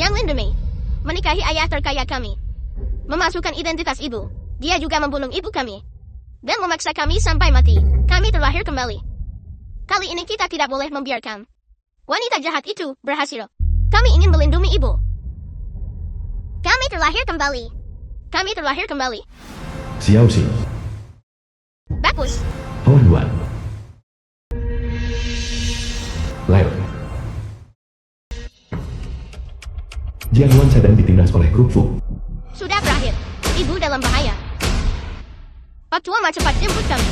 Jiang Lin demi menikahi ayah terkaya kami. Memasukkan identitas ibu. Dia juga membunuh ibu kami. Dan memaksa kami sampai mati. Kami terlahir kembali. Kali ini kita tidak boleh membiarkan wanita jahat itu berhasil. Kami ingin melindungi ibu. Kami terlahir kembali. Kami terlahir kembali. Xiao Xi, Bagus. Hong Yuan. Leo. Jiang Yuan sedang ditindas oleh grup Fu. Sudah berakhir. Ibu dalam bahaya. Pak Tua mah cepat jemput kami.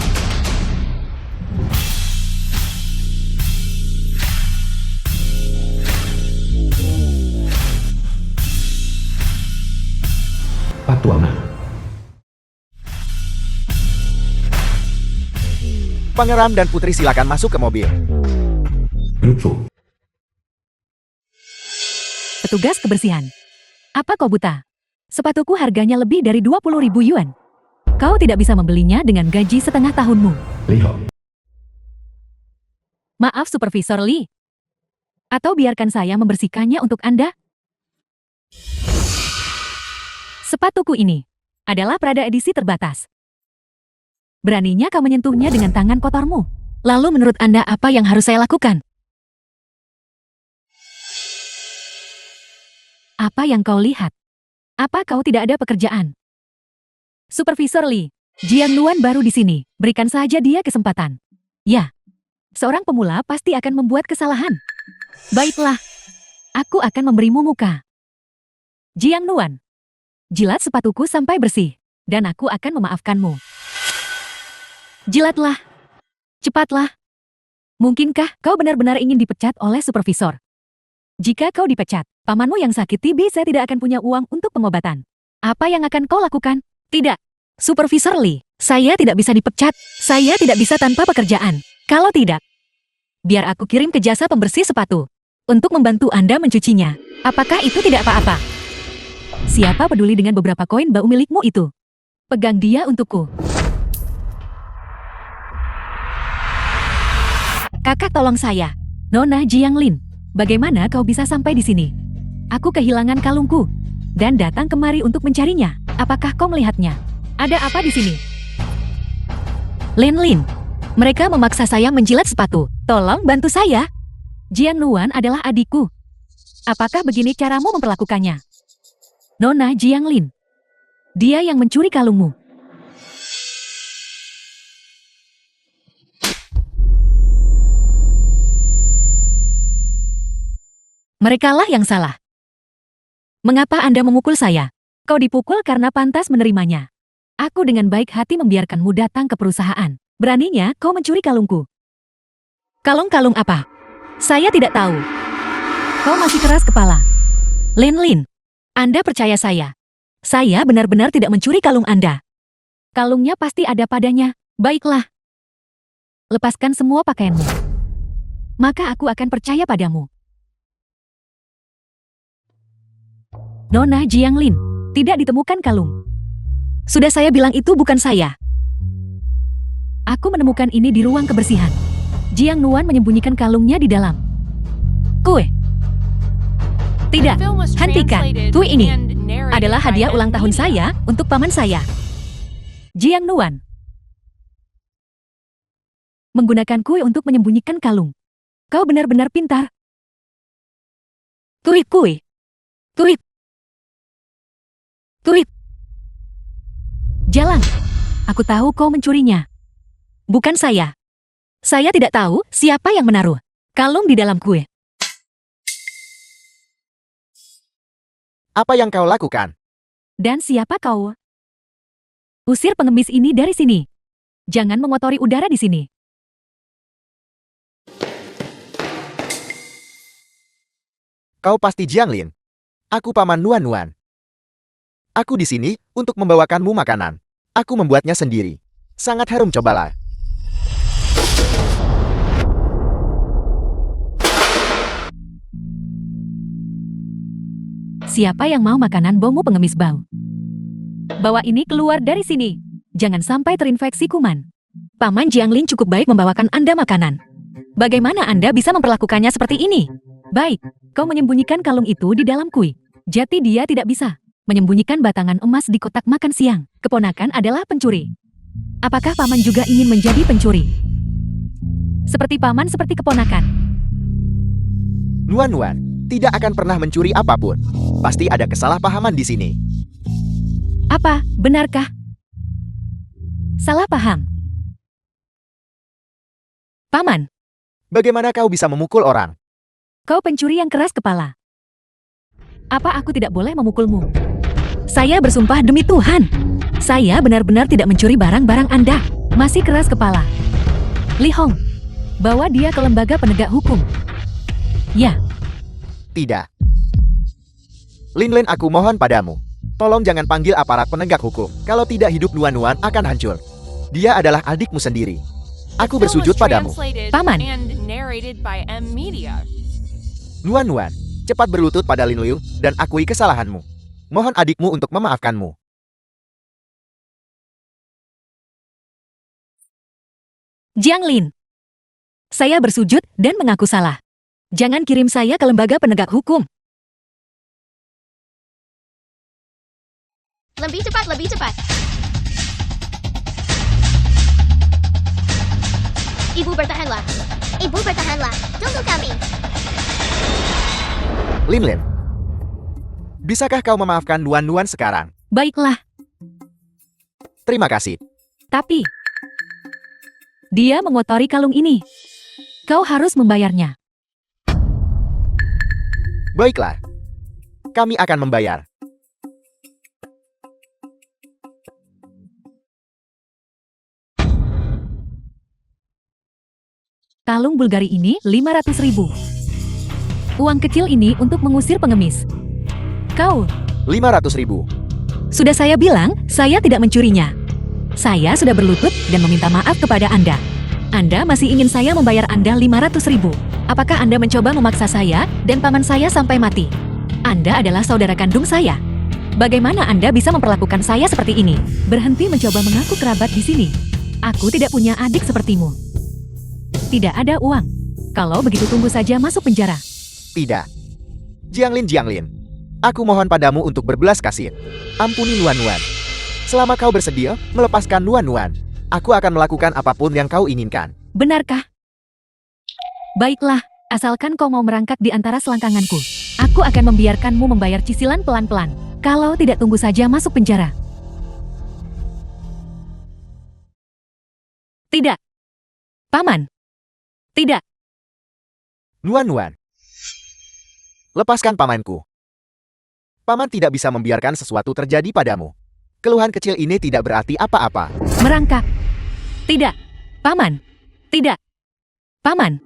Pak Tuana. Pangeran dan putri silakan masuk ke mobil. Grup Fu. Petugas kebersihan. Apa kau buta? Sepatuku harganya lebih dari 20.000 yuan. Kau tidak bisa membelinya dengan gaji setengah tahunmu. Li Ho. Maaf Supervisor Lee. Atau biarkan saya membersihkannya untuk Anda. Sepatuku ini adalah Prada edisi terbatas. Beraninya kau menyentuhnya dengan tangan kotormu. Lalu menurut Anda apa yang harus saya lakukan? Apa yang kau lihat? Apa kau tidak ada pekerjaan? Supervisor Lee, Jiang Luan baru di sini. Berikan saja dia kesempatan. Ya, seorang pemula pasti akan membuat kesalahan. Baiklah, aku akan memberimu muka. Jiang Luan, jilat sepatuku sampai bersih, dan aku akan memaafkanmu. Jilatlah. Cepatlah. Mungkinkah kau benar-benar ingin dipecat oleh supervisor? Jika kau dipecat, pamanmu yang sakit TB saya tidak akan punya uang untuk pengobatan. Apa yang akan kau lakukan? Tidak. Supervisor Lee, saya tidak bisa dipecat. Saya tidak bisa tanpa pekerjaan. Kalau tidak, biar aku kirim ke jasa pembersih sepatu untuk membantu Anda mencucinya. Apakah itu tidak apa-apa? Siapa peduli dengan beberapa koin bau milikmu itu? Pegang dia untukku. Kakak tolong saya. Nona Jiang Lin, bagaimana kau bisa sampai di sini? Aku kehilangan kalungku dan datang kemari untuk mencarinya. Apakah kau melihatnya? Ada apa di sini? Lin Lin, mereka memaksa saya menjilat sepatu. Tolong bantu saya. Jiang Luan adalah adikku. Apakah begini caramu memperlakukannya? Nona Jiang Lin, dia yang mencuri kalungmu. Merekalah yang salah. Mengapa Anda memukul saya? Kau dipukul karena pantas menerimanya. Aku dengan baik hati membiarkanmu datang ke perusahaan. Beraninya kau mencuri kalungku. Kalung-kalung apa? Saya tidak tahu. Kau masih keras kepala. Lin Lin, Anda percaya saya. Saya benar-benar tidak mencuri kalung Anda. Kalungnya pasti ada padanya. Baiklah. Lepaskan semua pakaianmu. Maka aku akan percaya padamu. Nona Jiang Lin, tidak ditemukan kalung. Sudah saya bilang itu bukan saya. Aku menemukan ini di ruang kebersihan. Jiang Luan menyembunyikan kalungnya di dalam. Kue. Tidak, hentikan. Kue ini adalah hadiah ulang tahun saya untuk paman saya. Jiang Luan menggunakan kue untuk menyembunyikan kalung. Kau benar-benar pintar. Kue. Kuip. Jalan. Aku tahu kau mencurinya. Bukan saya. Saya tidak tahu siapa yang menaruh kalung di dalam kue. Apa yang kau lakukan? Dan siapa kau? Usir pengemis ini dari sini. Jangan mengotori udara di sini. Kau pasti Jiang Lin. Aku paman Nuan Nuan. Aku di sini untuk membawakanmu makanan. Aku membuatnya sendiri. Sangat harum, cobalah. Siapa yang mau makanan bomu pengemis bau? Bawa ini keluar dari sini. Jangan sampai terinfeksi kuman. Paman Jiang Lin cukup baik membawakan Anda makanan. Bagaimana Anda bisa memperlakukannya seperti ini? Baik, kau menyembunyikan kalung itu di dalam kue. Jati dia tidak bisa menyembunyikan batangan emas di kotak makan siang. Keponakan adalah pencuri. Apakah paman juga ingin menjadi pencuri? Seperti paman, seperti keponakan. Nuan tidak akan pernah mencuri apapun. Pasti ada kesalahpahaman di sini. Apa, benarkah? Salah paham. Paman, Bagaimana kau bisa memukul orang? kau pencuri yang keras kepala. Apa aku tidak boleh memukulmu? Saya bersumpah demi Tuhan. Saya benar-benar tidak mencuri barang-barang Anda. Masih keras kepala. Li Hong, bawa dia ke lembaga penegak hukum. Ya, Tidak. Lin, aku mohon padamu. Tolong jangan panggil aparat penegak hukum. Kalau tidak, hidup Nuan akan hancur. Dia adalah adikmu sendiri. Aku bersujud padamu. Paman. Nuan, cepat berlutut pada Lin Liu dan akui kesalahanmu. Mohon adikmu untuk memaafkanmu. Jiang Lin. Saya bersujud dan mengaku salah. Jangan kirim saya ke lembaga penegak hukum. Lebih cepat, lebih cepat. Ibu bertahanlah. Ibu bertahanlah. Tunggu kami. Lin, bisakah kau memaafkan Nuan sekarang? Baiklah, Terima kasih. tapi dia mengotori kalung ini. Kau harus membayarnya. Baiklah. Kami akan membayar. Kalung Bulgari ini 500.000. Uang kecil ini untuk mengusir pengemis. Kau, 500.000. sudah saya bilang, saya tidak mencurinya. Saya sudah berlutut dan meminta maaf kepada Anda. Anda masih ingin saya membayar Anda 500.000. Apakah Anda mencoba memaksa saya dan paman saya sampai mati? Anda adalah saudara kandung saya. Bagaimana Anda bisa memperlakukan saya seperti ini? Berhenti mencoba mengaku kerabat di sini. Aku tidak punya adik sepertimu. Tidak ada uang. Kalau begitu tunggu saja masuk penjara. Tidak. Jiang Lin. Aku mohon padamu untuk berbelas kasih. Ampuni Nuan. Selama kau bersedia melepaskan Nuan, aku akan melakukan apapun yang kau inginkan. Benarkah? Baiklah, asalkan kau mau merangkak di antara selangkanganku. Aku akan membiarkanmu membayar cicilan pelan-pelan. Kalau tidak, tunggu saja masuk penjara. Tidak. Paman. Tidak. Nuan. Lepaskan pamanku. Paman tidak bisa membiarkan sesuatu terjadi padamu. Keluhan kecil ini tidak berarti apa-apa. Merangkak. Tidak. Paman. Tidak. Paman.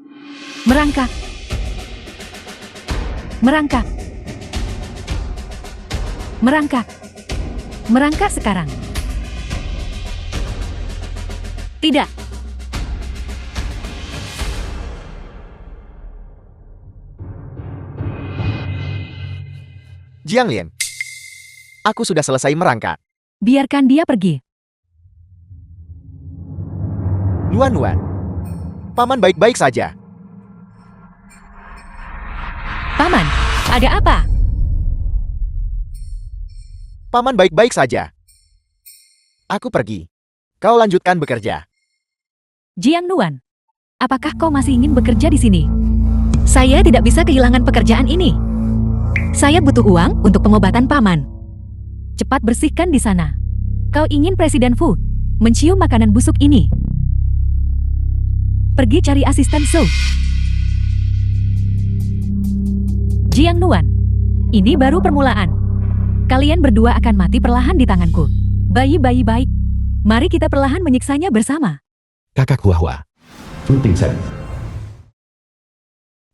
Merangkak. Merangkak. Merangkak. Merangkak sekarang. Tidak. Jiang Lin, aku sudah selesai merangkak. Biarkan dia pergi. Nuan, paman baik-baik saja. Paman, ada apa? Paman baik-baik saja. Aku pergi. Kau lanjutkan bekerja. Jiang Nuan, apakah kau masih ingin bekerja di sini? Saya tidak bisa kehilangan pekerjaan ini. Saya butuh uang untuk pengobatan paman. Cepat bersihkan di sana. Kau ingin Presiden Fu mencium makanan busuk ini? Pergi cari asisten Su. Jiang Nuan, ini baru permulaan. Kalian berdua akan mati perlahan di tanganku. Bayi-bayi baik. Mari kita perlahan menyiksanya bersama. Kakak Hua. Shooting set.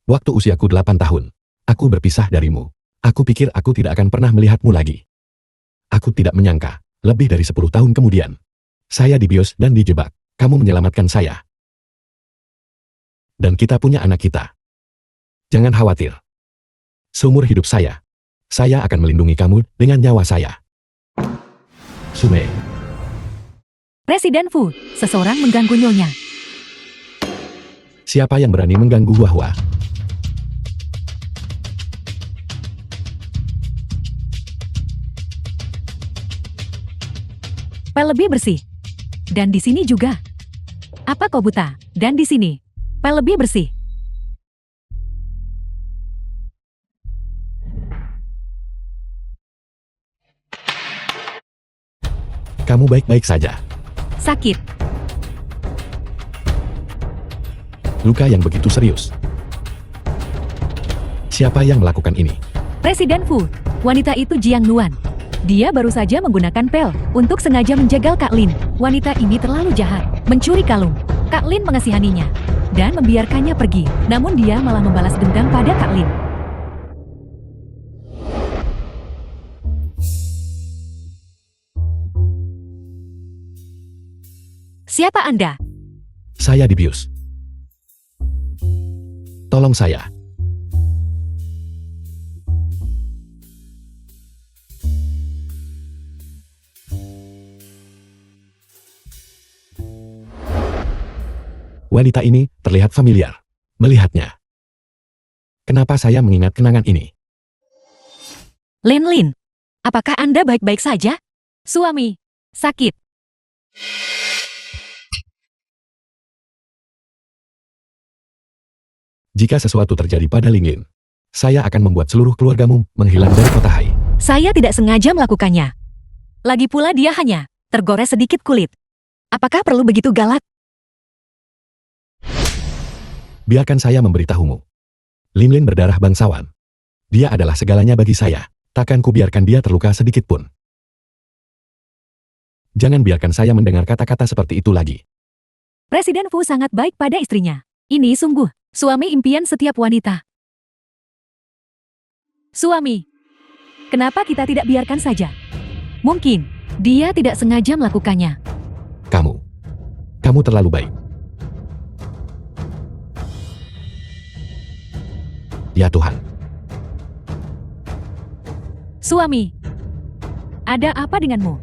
Waktu usiaku 8 tahun, aku berpisah darimu. Aku pikir aku tidak akan pernah melihatmu lagi. Aku tidak menyangka, lebih dari 10 tahun kemudian, saya dibius dan dijebak. Kamu menyelamatkan saya. Dan kita punya anak kita. Jangan khawatir. Seumur hidup saya akan melindungi kamu dengan nyawa saya. Sume. Presiden Fu, seseorang mengganggu nyonya. Siapa yang berani mengganggu Hua? pel lebih bersih. Dan di sini juga. Apa kau buta? Dan di sini, pel lebih bersih. Kamu baik-baik saja. Sakit. Luka yang begitu serius. Siapa yang melakukan ini? Presiden Fu, wanita itu Jiang Nuan. Dia baru saja menggunakan pel untuk sengaja menjegal Kak Lin. Wanita ini terlalu jahat, mencuri kalung. Kak Lin mengasihaninya dan membiarkannya pergi. Namun dia malah membalas dendam pada Kak Lin. Siapa Anda? Saya dibius. Tolong saya. Wanita ini terlihat familiar. Melihatnya. Kenapa saya mengingat kenangan ini? Lin, apakah Anda baik-baik saja? Suami, sakit. Jika sesuatu terjadi pada Lin, saya akan membuat seluruh keluargamu menghilang dari kota Hai. Saya tidak sengaja melakukannya. Lagi pula dia hanya tergores sedikit kulit. Apakah perlu begitu galak? Biarkan saya memberitahumu. Lin berdarah bangsawan. Dia adalah segalanya bagi saya. Takkan kubiarkan dia terluka sedikit pun. Jangan biarkan saya mendengar kata-kata seperti itu lagi. Presiden Fu sangat baik pada istrinya. Ini sungguh suami impian setiap wanita. Suami, kenapa kita tidak biarkan saja? Mungkin dia tidak sengaja melakukannya. Kamu terlalu baik. Ya Tuhan. Suami, ada apa denganmu?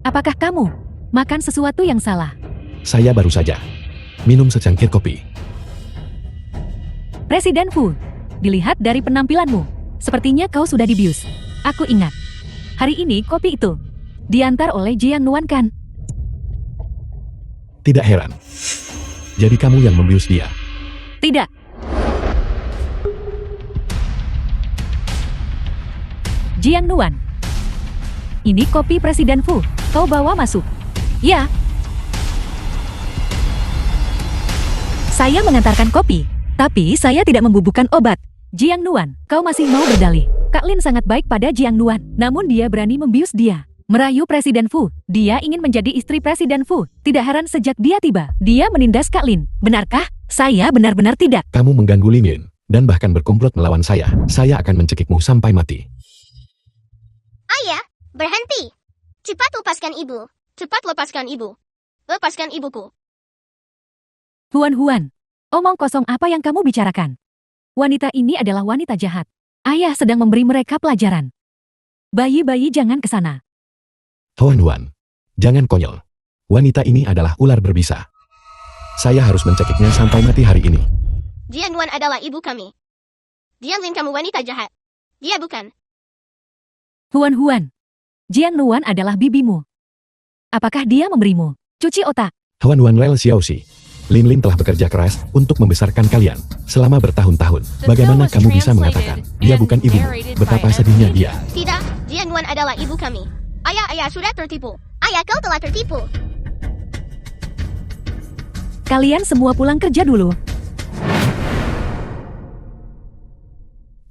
Apakah kamu makan sesuatu yang salah? Saya baru saja minum secangkir kopi. Presiden Fu, dilihat dari penampilanmu, sepertinya kau sudah dibius. Aku ingat. Hari ini kopi itu diantar oleh Jiang Nuan kan? Tidak heran. Jadi kamu yang membius dia. Tidak. Jiang Nuan. Ini kopi Presiden Fu. Kau bawa masuk. Ya. Saya mengantarkan kopi, tapi saya tidak membubuhkan obat. Jiang Nuan, kau masih mau berdalih. Kak Lin sangat baik pada Jiang Nuan, namun dia berani membius dia. Merayu Presiden Fu. Dia ingin menjadi istri Presiden Fu. Tidak heran sejak dia tiba, dia menindas Kak Lin. Benarkah? Saya benar-benar tidak. Kamu mengganggu Lin dan bahkan berkomplot melawan saya. Saya akan mencekikmu sampai mati. Ayah, berhenti. Cepat lepaskan ibu. Cepat lepaskan ibu. Lepaskan ibuku. Huan, omong kosong apa yang kamu bicarakan? Wanita ini adalah wanita jahat. Ayah sedang memberi mereka pelajaran. Bayi-bayi jangan ke sana. Huan, jangan konyol. Wanita ini adalah ular berbisa. Saya harus mencekiknya sampai mati hari ini. Jiang Nuan adalah ibu kami. Jiang Lin kamu wanita jahat. Dia bukan. Huan, Jiang Nuan adalah bibimu. Apakah dia memberimu cuci otak? Huan Lel Xiaoxi. Lin telah bekerja keras untuk membesarkan kalian selama bertahun-tahun. Bagaimana kamu bisa mengatakan dia bukan ibumu? Betapa sedihnya dia. Tidak, Jiang Nuan adalah ibu kami. Ayah sudah tertipu. Ayah kau telah tertipu. Kalian semua pulang kerja dulu.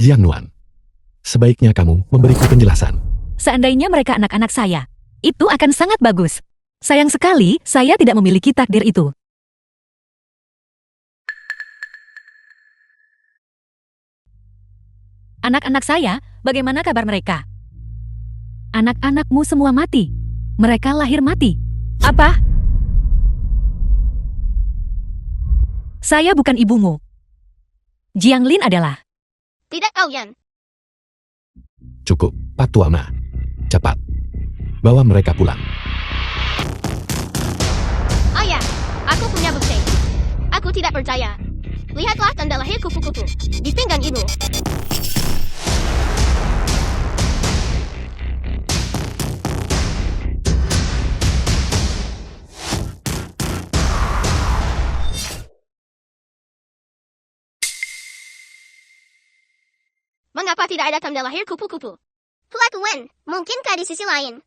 Jiang Nuan, sebaiknya kamu memberiku penjelasan. Seandainya mereka anak-anak saya, itu akan sangat bagus. Sayang sekali, saya tidak memiliki takdir itu. Anak-anak saya, bagaimana kabar mereka? Anak-anakmu semua mati. Mereka lahir mati. Apa? Saya bukan ibumu. Jiang Lin adalah. Tidak kau Yan. Cukup, Pak Tuana. Cepat. Bawa mereka pulang. Ayah, aku punya bukti. Aku tidak percaya. Lihatlah tanda lahir kupu-kupu di pinggang ibu. Mengapa tidak ada tanda lahir kupu-kupu? Pelakuan, mungkinkah di sisi lain?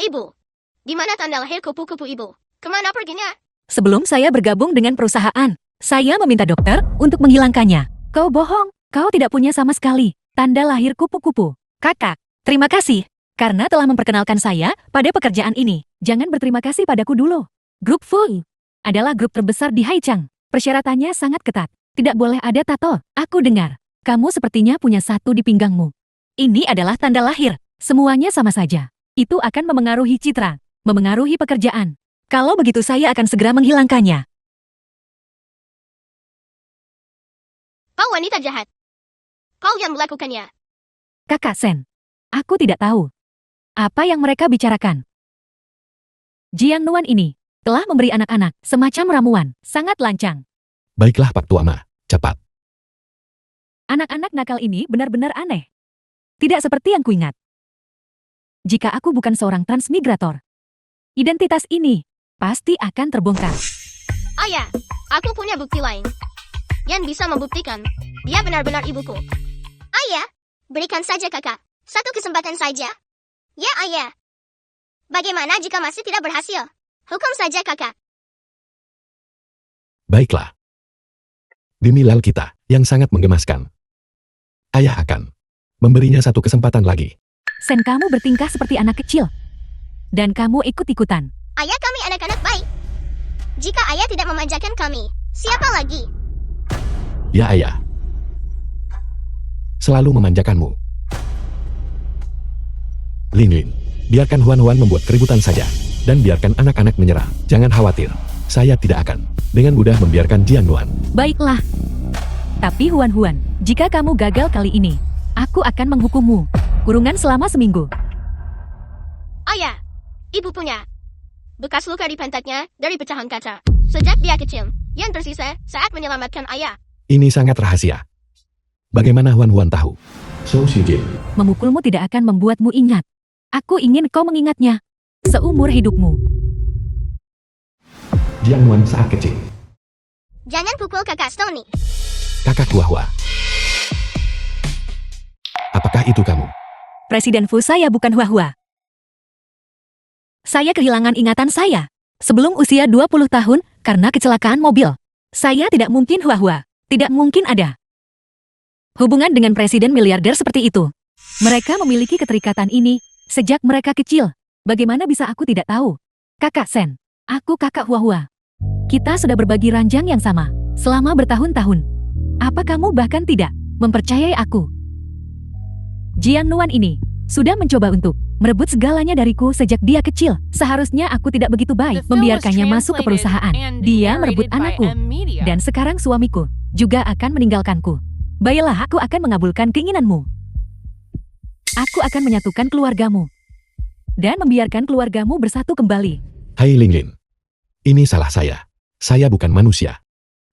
Ibu, di mana tanda lahir kupu-kupu ibu? Kemana perginya? Sebelum saya bergabung dengan perusahaan, saya meminta dokter untuk menghilangkannya. Kau bohong, kau tidak punya sama sekali tanda lahir kupu-kupu. Kakak, terima kasih karena telah memperkenalkan saya pada pekerjaan ini. Jangan berterima kasih padaku dulu. Grup Fung adalah grup terbesar di Haichang. Persyaratannya sangat ketat. Tidak boleh ada tato. Aku dengar, kamu sepertinya punya satu di pinggangmu. Ini adalah tanda lahir. Semuanya sama saja. Itu akan memengaruhi citra, memengaruhi pekerjaan. Kalau begitu saya akan segera menghilangkannya. Kau wanita jahat. Kau yang melakukannya. Kakak Sen, aku tidak tahu apa yang mereka bicarakan. Jiang Nuan ini telah memberi anak-anak semacam ramuan, sangat lancang. Baiklah Pak Tuama, cepat. Anak-anak nakal ini benar-benar aneh. Tidak seperti yang kuingat. Jika aku bukan seorang transmigrator, identitas ini pasti akan terbongkar. Ayah, aku punya bukti lain yang bisa membuktikan dia benar-benar ibuku. Ayah, berikan saja kakak. Satu kesempatan saja. Ya ayah. Bagaimana jika masih tidak berhasil? Hukum saja kakak. Baiklah. Demi lal kita, yang sangat menggemaskan. Ayah akan memberinya satu kesempatan lagi. Sen, kamu bertingkah seperti anak kecil. Dan kamu ikut-ikutan. Ayah kami anak-anak baik. Jika ayah tidak memanjakan kami, siapa lagi? Ya ayah. Selalu memanjakanmu. Lin Lin, biarkan Huan membuat keributan saja. Dan biarkan anak-anak menyerah. Jangan khawatir. Saya tidak akan dengan mudah membiarkan Jiang Nuan. Baiklah. Tapi Huan, jika kamu gagal kali ini, aku akan menghukummu. Kurungan selama seminggu. Ayah, ibu punya bekas luka di pantatnya dari pecahan kaca. Sejak dia kecil, yang tersisa saat menyelamatkan ayah. Ini sangat rahasia. Bagaimana Huan tahu? So Shijin. Memukulmu tidak akan membuatmu ingat. Aku ingin kau mengingatnya seumur hidupmu. Jiang Nuan saat kecil. Jangan pukul kakak Stony. Kakak Hua. Apakah itu kamu? Presiden Fu, saya bukan Hua. Saya kehilangan ingatan saya sebelum usia 20 tahun karena kecelakaan mobil. Saya tidak mungkin Hua. Tidak mungkin ada hubungan dengan presiden miliarder seperti itu. Mereka memiliki keterikatan ini sejak mereka kecil. Bagaimana bisa aku tidak tahu? Kakak Sen, aku kakak Hua. Kita sudah berbagi ranjang yang sama selama bertahun-tahun. Apa kamu bahkan tidak mempercayai aku? Jiang Nuan ini sudah mencoba untuk merebut segalanya dariku sejak dia kecil. Seharusnya aku tidak begitu baik membiarkannya masuk ke perusahaan. Dia merebut anakku. Dan sekarang suamiku juga akan meninggalkanku. Baiklah, aku akan mengabulkan keinginanmu. Aku akan menyatukan keluargamu. Dan membiarkan keluargamu bersatu kembali. Hai Lin Lin. Ini salah saya. Saya bukan manusia.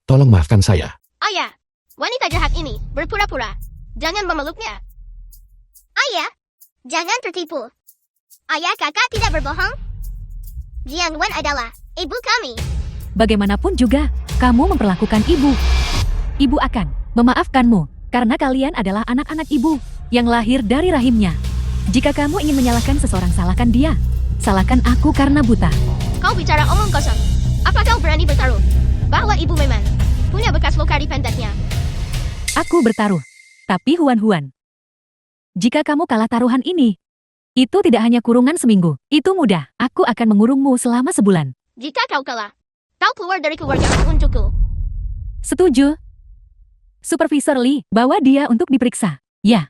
Tolong maafkan saya. Ayah, wanita jahat ini berpura-pura. Jangan memeluknya. Ayah, jangan tertipu. Ayah kakak tidak berbohong. Jiang Wen adalah ibu kami. Bagaimanapun juga, kamu memperlakukan ibu. Ibu akan memaafkanmu, karena kalian adalah anak-anak ibu yang lahir dari rahimnya. Jika kamu ingin menyalahkan seseorang, salahkan dia. Salahkan aku karena buta. Kau bicara omong kosong. Apa kau berani bertaruh bahwa ibu memang punya bekas luka di pantatnya? Aku bertaruh. Tapi Huan, jika kamu kalah taruhan ini, itu tidak hanya kurungan seminggu. Itu mudah. Aku akan mengurungmu selama sebulan. Jika kau kalah, kau keluar dari keluargaku untukku. Setuju. Supervisor Lee, bawa dia untuk diperiksa. Ya.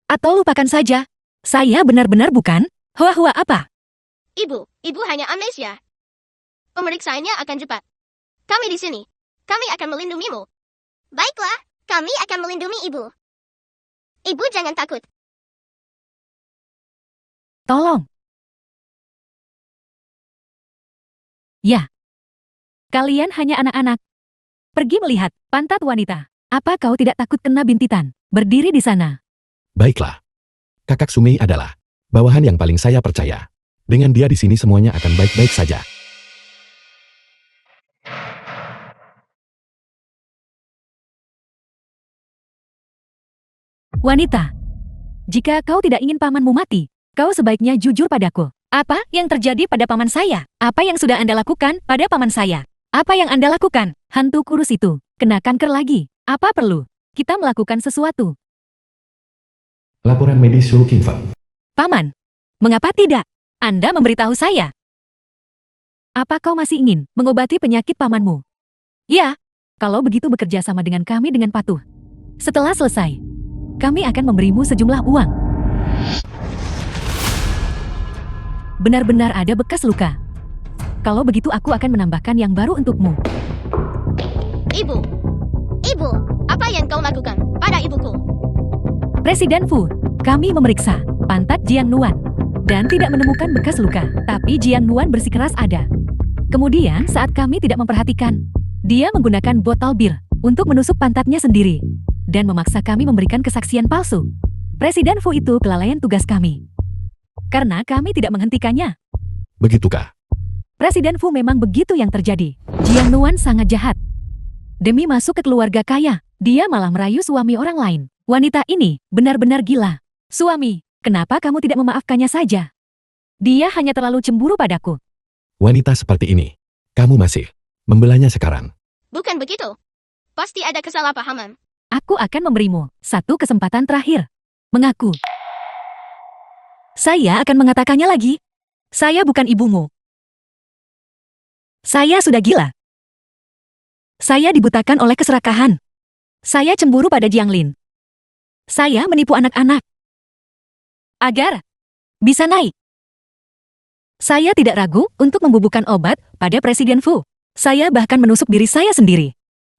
Atau lupakan saja. Saya benar-benar bukan Hua apa? Ibu hanya amnesia. Pemeriksaannya akan cepat. Kami di sini. Kami akan melindungimu. Baiklah, kami akan melindungi ibu. Ibu jangan takut. Tolong. Ya. Kalian hanya anak-anak. Pergi melihat pantat wanita. Apa kau tidak takut kena bintitan? Berdiri di sana. Baiklah. Kakak Sumi adalah bawahan yang paling saya percaya. Dengan dia di sini semuanya akan baik-baik saja. Wanita, jika kau tidak ingin pamanmu mati, kau sebaiknya jujur padaku. Apa yang terjadi pada paman saya? Apa yang sudah Anda lakukan pada paman saya? Apa yang Anda lakukan? Hantu kurus itu kena kanker lagi. Apa perlu kita melakukan sesuatu? Laporan medis Shu Qingfeng. Paman, mengapa tidak? Anda memberitahu saya. Apa kau masih ingin mengobati penyakit pamanmu? Ya, kalau begitu bekerja sama dengan kami dengan patuh. Setelah selesai, kami akan memberimu sejumlah uang. Benar-benar ada bekas luka. Kalau begitu aku akan menambahkan yang baru untukmu. Ibu, apa yang kau lakukan pada ibuku? Presiden Fu, kami memeriksa pantat Jiang Nuan dan tidak menemukan bekas luka, tapi Jiang Nuan bersikeras ada. Kemudian saat kami tidak memperhatikan, dia menggunakan botol bir untuk menusuk pantatnya sendiri dan memaksa kami memberikan kesaksian palsu. Presiden Fu itu kelalaian tugas kami. Karena kami tidak menghentikannya. Begitukah? Presiden Fu memang begitu yang terjadi. Jiang Nuan sangat jahat. Demi masuk ke keluarga kaya, dia malah merayu suami orang lain. Wanita ini benar-benar gila. Suami, kenapa kamu tidak memaafkannya saja? Dia hanya terlalu cemburu padaku. Wanita seperti ini, kamu masih membelanya sekarang. Bukan begitu. Pasti ada kesalahpahaman. Aku akan memberimu satu kesempatan terakhir. Mengaku. Saya akan mengatakannya lagi. Saya bukan ibumu. Saya sudah gila. Saya dibutakan oleh keserakahan. Saya cemburu pada Jiang Lin. Saya menipu anak-anak. Agar bisa naik. Saya tidak ragu untuk membubuhkan obat pada Presiden Fu. Saya bahkan menusuk diri saya sendiri.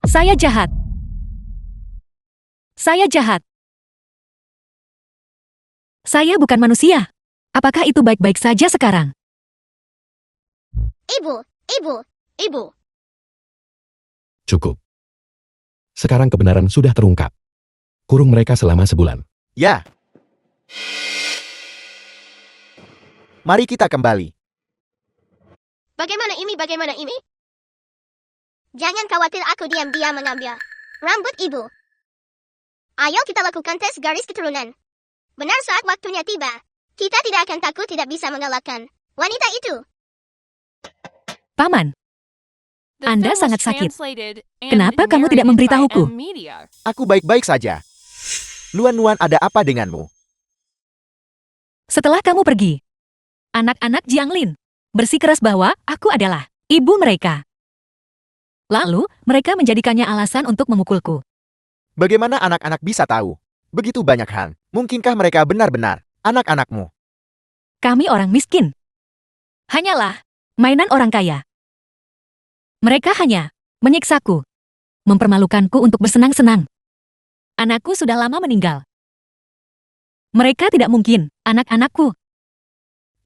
Saya jahat. Saya jahat. Saya bukan manusia. Apakah itu baik-baik saja sekarang? Ibu. Cukup. Sekarang kebenaran sudah terungkap. Kurung mereka selama sebulan. Ya. Mari kita kembali. Bagaimana ini? Jangan khawatir, aku diam-diam mengambil rambut ibu. Ayo kita lakukan tes garis keturunan. Benar saat waktunya tiba. Kita tidak akan takut tidak bisa mengalahkan wanita itu. Paman, Anda sangat sakit. Kenapa kamu tidak memberitahuku? Aku baik-baik saja. Nuan, ada apa denganmu? Setelah kamu pergi, anak-anak Jiang Lin bersikeras bahwa aku adalah ibu mereka. Lalu, mereka menjadikannya alasan untuk memukulku. Bagaimana anak-anak bisa tahu? Begitu banyak hal. Mungkinkah mereka benar-benar anak-anakmu? Kami orang miskin. Hanyalah mainan orang kaya. Mereka hanya menyiksaku, mempermalukanku untuk bersenang-senang. Anakku sudah lama meninggal. Mereka tidak mungkin anak-anakku.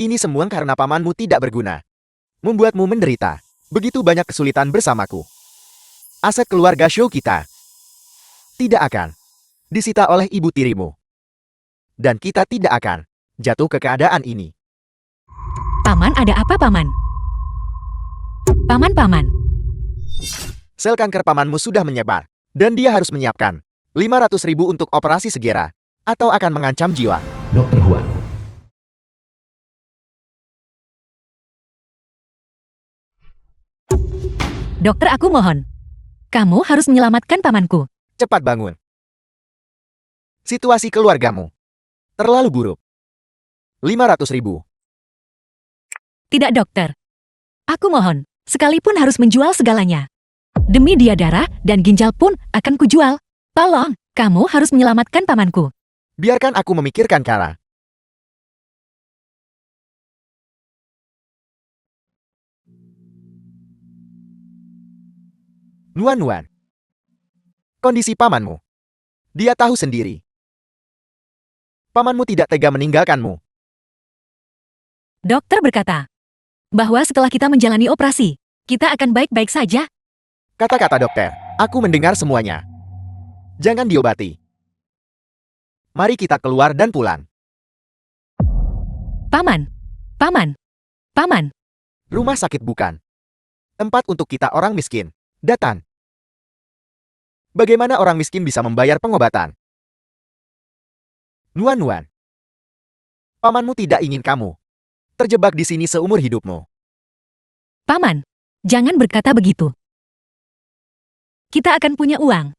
Ini semua karena pamanmu tidak berguna. Membuatmu menderita. Begitu banyak kesulitan bersamaku. Aset keluarga Shou kita tidak akan disita oleh ibu tirimu. Dan kita tidak akan jatuh ke keadaan ini. Paman, ada apa, Paman? Paman. Sel kanker pamanmu sudah menyebar. Dan dia harus menyiapkan 500.000 untuk operasi segera. Atau akan mengancam jiwa. Dr. Huan. Dokter, aku mohon. Kamu harus menyelamatkan pamanku. Cepat bangun. Situasi keluargamu terlalu buruk. 500.000. Tidak, dokter. Aku mohon, sekalipun harus menjual segalanya. Demi dia darah dan ginjal pun akan kujual. Tolong, kamu harus menyelamatkan pamanku. Biarkan aku memikirkan cara. Nuan, kondisi pamanmu. Dia tahu sendiri. Pamanmu tidak tega meninggalkanmu. Dokter berkata bahwa setelah kita menjalani operasi, kita akan baik-baik saja. Kata-kata dokter, aku mendengar semuanya. Jangan diobati. Mari kita keluar dan pulang. Paman. Rumah sakit bukan tempat untuk kita orang miskin. Datang. Bagaimana orang miskin bisa membayar pengobatan? Nuan-Nuan. Pamanmu tidak ingin kamu terjebak di sini seumur hidupmu. Paman, jangan berkata begitu. Kita akan punya uang.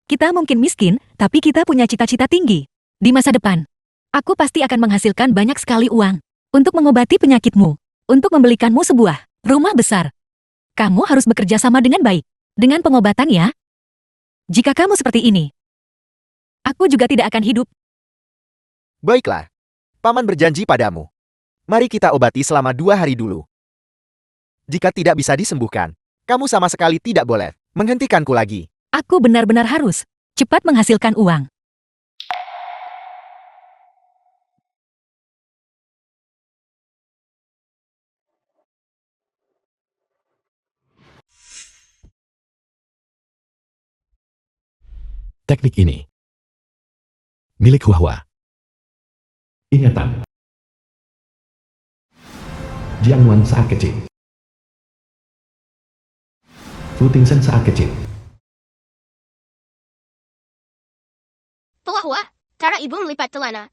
Kita mungkin miskin, tapi kita punya cita-cita tinggi. Di masa depan, aku pasti akan menghasilkan banyak sekali uang untuk mengobati penyakitmu, untuk membelikanmu sebuah rumah besar. Kamu harus bekerja sama dengan baik, dengan pengobatan ya. Jika kamu seperti ini, aku juga tidak akan hidup. Baiklah. Paman berjanji padamu. Mari kita obati selama 2 hari dulu. Jika tidak bisa disembuhkan, kamu sama sekali tidak boleh menghentikanku lagi. Aku benar-benar harus cepat menghasilkan uang. Teknik ini milik Huahua. Ingatan. Jiangnuan saat kecil. Fu Tingsen saat kecil. Huahua, cara ibu melipat celana.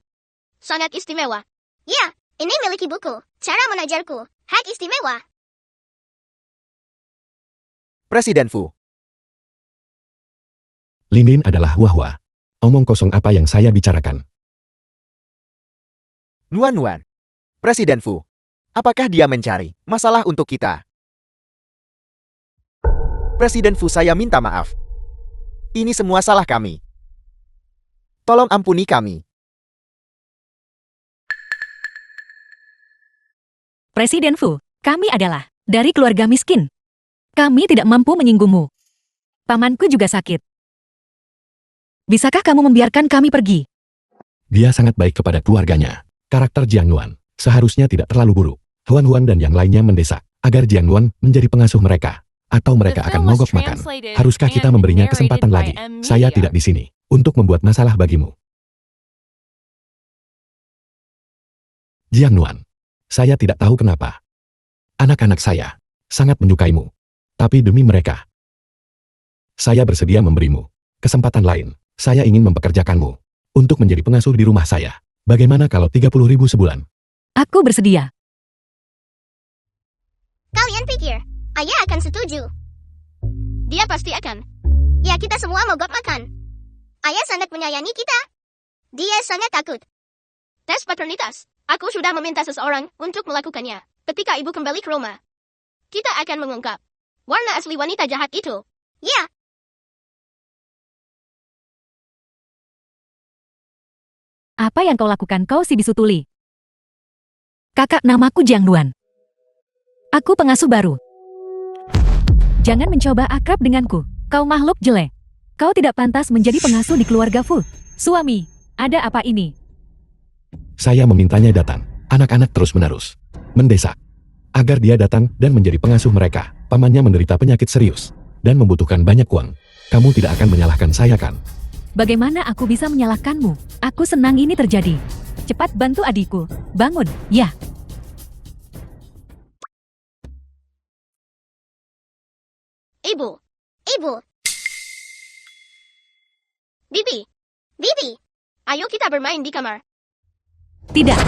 Sangat istimewa. Ya, ini milik ibuku. Cara mengajarku. Hak istimewa. Presiden Fu. Lin adalah Huahua. Omong kosong apa yang saya bicarakan. Nuan-Nuan. Presiden Fu. Apakah dia mencari masalah untuk kita? Presiden Fu, saya minta maaf. Ini semua salah kami. Tolong ampuni kami. Presiden Fu, kami adalah dari keluarga miskin. Kami tidak mampu menyinggungmu. Pamanku juga sakit. Bisakah kamu membiarkan kami pergi? Dia sangat baik kepada keluarganya. Karakter Jiangnuan seharusnya tidak terlalu buruk. Huan-Huan dan yang lainnya mendesak agar Jiangnuan menjadi pengasuh mereka, atau mereka akan mogok makan. Haruskah kita memberinya kesempatan lagi? Saya tidak di sini untuk membuat masalah bagimu. Jiangnuan, saya tidak tahu kenapa. Anak-anak saya sangat menyukaimu. Tapi demi mereka, saya bersedia memberimu kesempatan lain. Saya ingin mempekerjakanmu untuk menjadi pengasuh di rumah saya. Bagaimana kalau 30.000 sebulan? Aku bersedia. Kalian pikir, ayah akan setuju? Dia pasti akan. Ya, kita semua mogok makan. Ayah sangat menyayangi kita. Dia sangat takut. Tes paternitas. Aku sudah meminta seseorang untuk melakukannya. Ketika ibu kembali ke rumah, kita akan mengungkap warna asli wanita jahat itu. Ya. Apa yang kau lakukan, kau si bisu tuli? Kakak, namaku Jiangnuan. Aku pengasuh baru. Jangan mencoba akrab denganku. Kau makhluk jelek. Kau tidak pantas menjadi pengasuh di keluarga Fu. Suami, ada apa ini? Saya memintanya datang. Anak-anak terus-menerus mendesak agar dia datang dan menjadi pengasuh mereka. Pamannya menderita penyakit serius dan membutuhkan banyak uang. Kamu tidak akan menyalahkan saya, kan? Bagaimana aku bisa menyalahkanmu? Aku senang ini terjadi. Cepat bantu adikku. Bangun, ya. Ibu. Bibi. Ayo kita bermain di kamar. Tidak.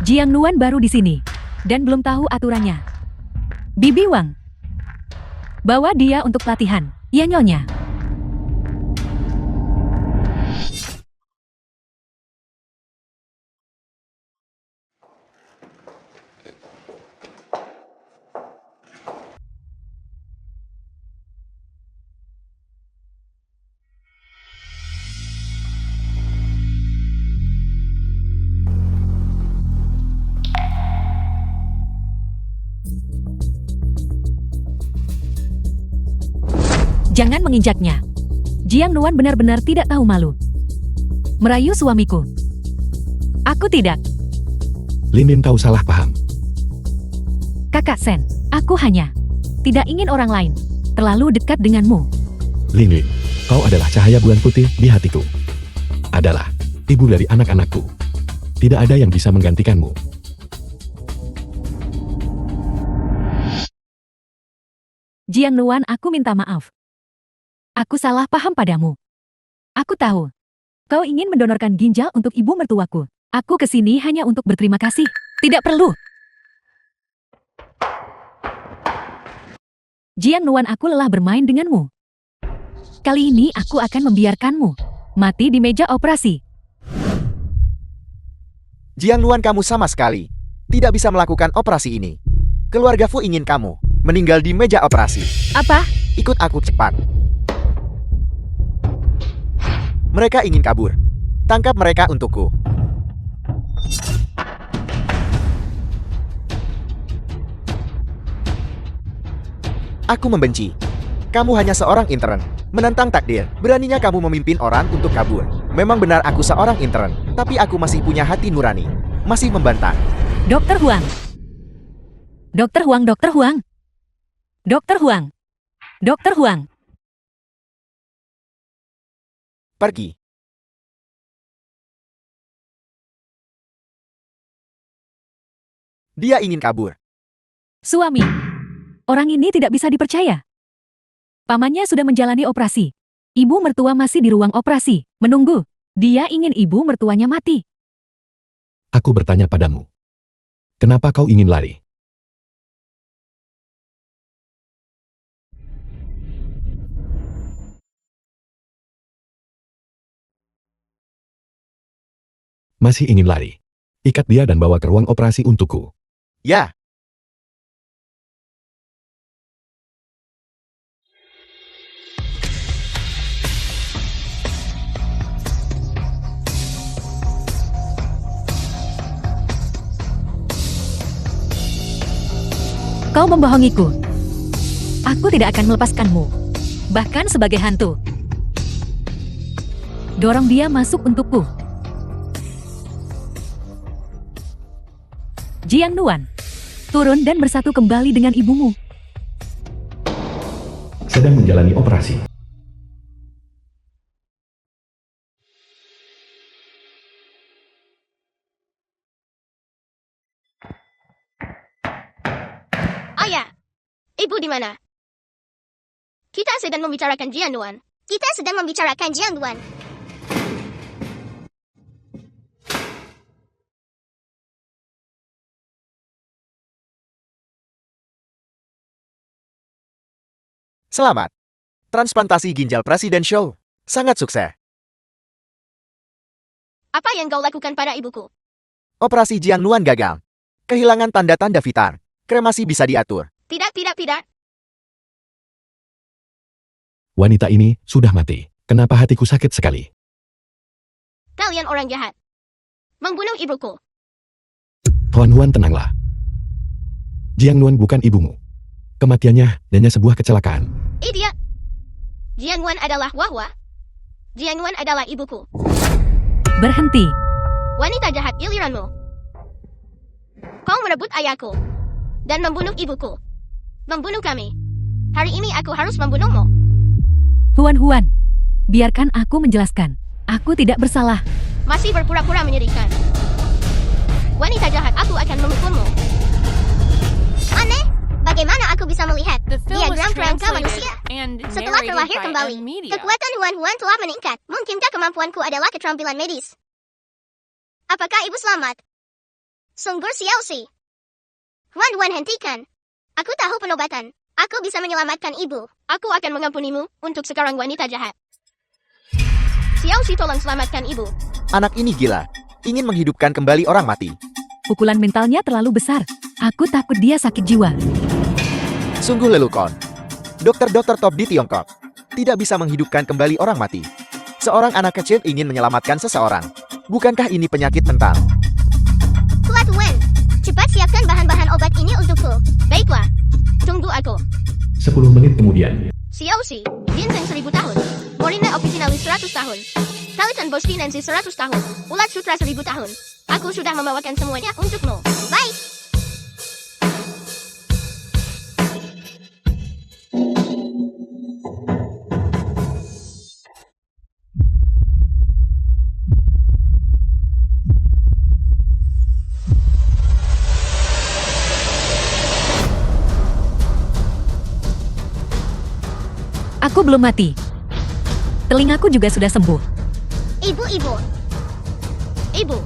Jiangnuan baru di sini dan belum tahu aturannya. Bibi Wang, bawa dia untuk latihan. Ya, Nyonya. Jangan menginjaknya. Jiangnuan benar-benar tidak tahu malu. Merayu suamiku. Aku tidak. Lin, kau salah paham. Kakak Sen, aku hanya tidak ingin orang lain terlalu dekat denganmu. Lin, kau adalah cahaya bulan putih di hatiku. Adalah ibu dari anak-anakku. Tidak ada yang bisa menggantikanmu. Jiangnuan, aku minta maaf. Aku salah paham padamu. Aku tahu Kau ingin mendonorkan ginjal untuk ibu mertuaku. Aku kesini hanya untuk berterima kasih. Tidak perlu. Jiang Nuan, aku lelah bermain denganmu. Kali ini aku akan membiarkanmu mati di meja operasi. Jiang Nuan, kamu sama sekali tidak bisa melakukan operasi ini. Keluarga Fu ingin kamu meninggal di meja operasi. Apa? Ikut aku cepat. Mereka ingin kabur. Tangkap mereka untukku. Aku membenci. Kamu hanya seorang intern. Menantang takdir. Beraninya kamu memimpin orang untuk kabur. Memang benar aku seorang intern. Tapi aku masih punya hati nurani. Masih membantah. Dokter Huang. Dokter Huang, Dokter Huang. Dokter Huang. Dokter Huang. Pergi. Dia ingin kabur. Suami. Orang ini tidak bisa dipercaya. Pamannya sudah menjalani operasi. Ibu mertua masih di ruang operasi, menunggu. Dia ingin ibu mertuanya mati. Aku bertanya padamu. Kenapa kau ingin lari? Masih ingin lari? Ikat dia dan bawa ke ruang operasi untukku. Ya. Kau membohongiku. Aku tidak akan melepaskanmu. Bahkan sebagai hantu. Dorong dia masuk untukku. Jiang Nuan, turun dan bersatu kembali dengan ibumu. Sedang menjalani operasi. Ayah, ibu di mana? Kita sedang membicarakan Jiang Nuan. Kita sedang membicarakan Jiang Nuan. Selamat. Transplantasi ginjal Presiden Show sangat sukses. Apa yang kau lakukan pada ibuku? Operasi Jiang Nuan gagal. Kehilangan tanda-tanda vital. Kremasi bisa diatur. Tidak. Wanita ini sudah mati. Kenapa hatiku sakit sekali? Kalian orang jahat. Membunuh ibuku. Tuan Huan, tenanglah. Jiang Nuan bukan ibumu. Kematiannya hanya sebuah kecelakaan. Idiot. Jiang Nuan adalah Wahwa. Jiang Nuan adalah ibuku. Berhenti. Wanita jahat giliranmu. Kau merebut ayahku. Dan membunuh ibuku. Membunuh kami. Hari ini aku harus membunuhmu. Huan Huan, biarkan aku menjelaskan. Aku tidak bersalah. Masih berpura-pura menyedihkan. Wanita jahat, aku akan memukulmu. Aneh, bagaimana aku bisa melihat diagram kerangka manusia? Setelah terlahir kembali, kekuatan Huan Huan telah meningkat. Mungkinkah kemampuanku adalah keterampilan medis? Apakah ibu selamat? Sungguh Xiaoxi. Huan Huan, hentikan. Aku tahu penobatan. Aku bisa menyelamatkan ibu. Aku akan mengampunimu untuk sekarang, wanita jahat. Xiaoxi, tolong selamatkan ibu. Anak ini gila. Ingin menghidupkan kembali orang mati. Pukulan mentalnya terlalu besar. Aku takut dia sakit jiwa. Sungguh lelucon. Dokter-dokter top di Tiongkok tidak bisa menghidupkan kembali orang mati. Seorang anak kecil ingin menyelamatkan seseorang. Bukankah ini penyakit mental? Tuan Wen, cepat siapkan bahan-bahan obat ini untukku. Baiklah. Tunggu aku. 10 menit kemudian. Xiaoxi, ginseng 1000 tahun. Moringa officinalis 100 tahun. Talitan boskinensis 100 tahun. Ulat sutra 1000 tahun. Aku sudah membawakan semuanya untukmu. Baik. Aku belum mati. Telingaku juga sudah sembuh. Ibu. Ibu.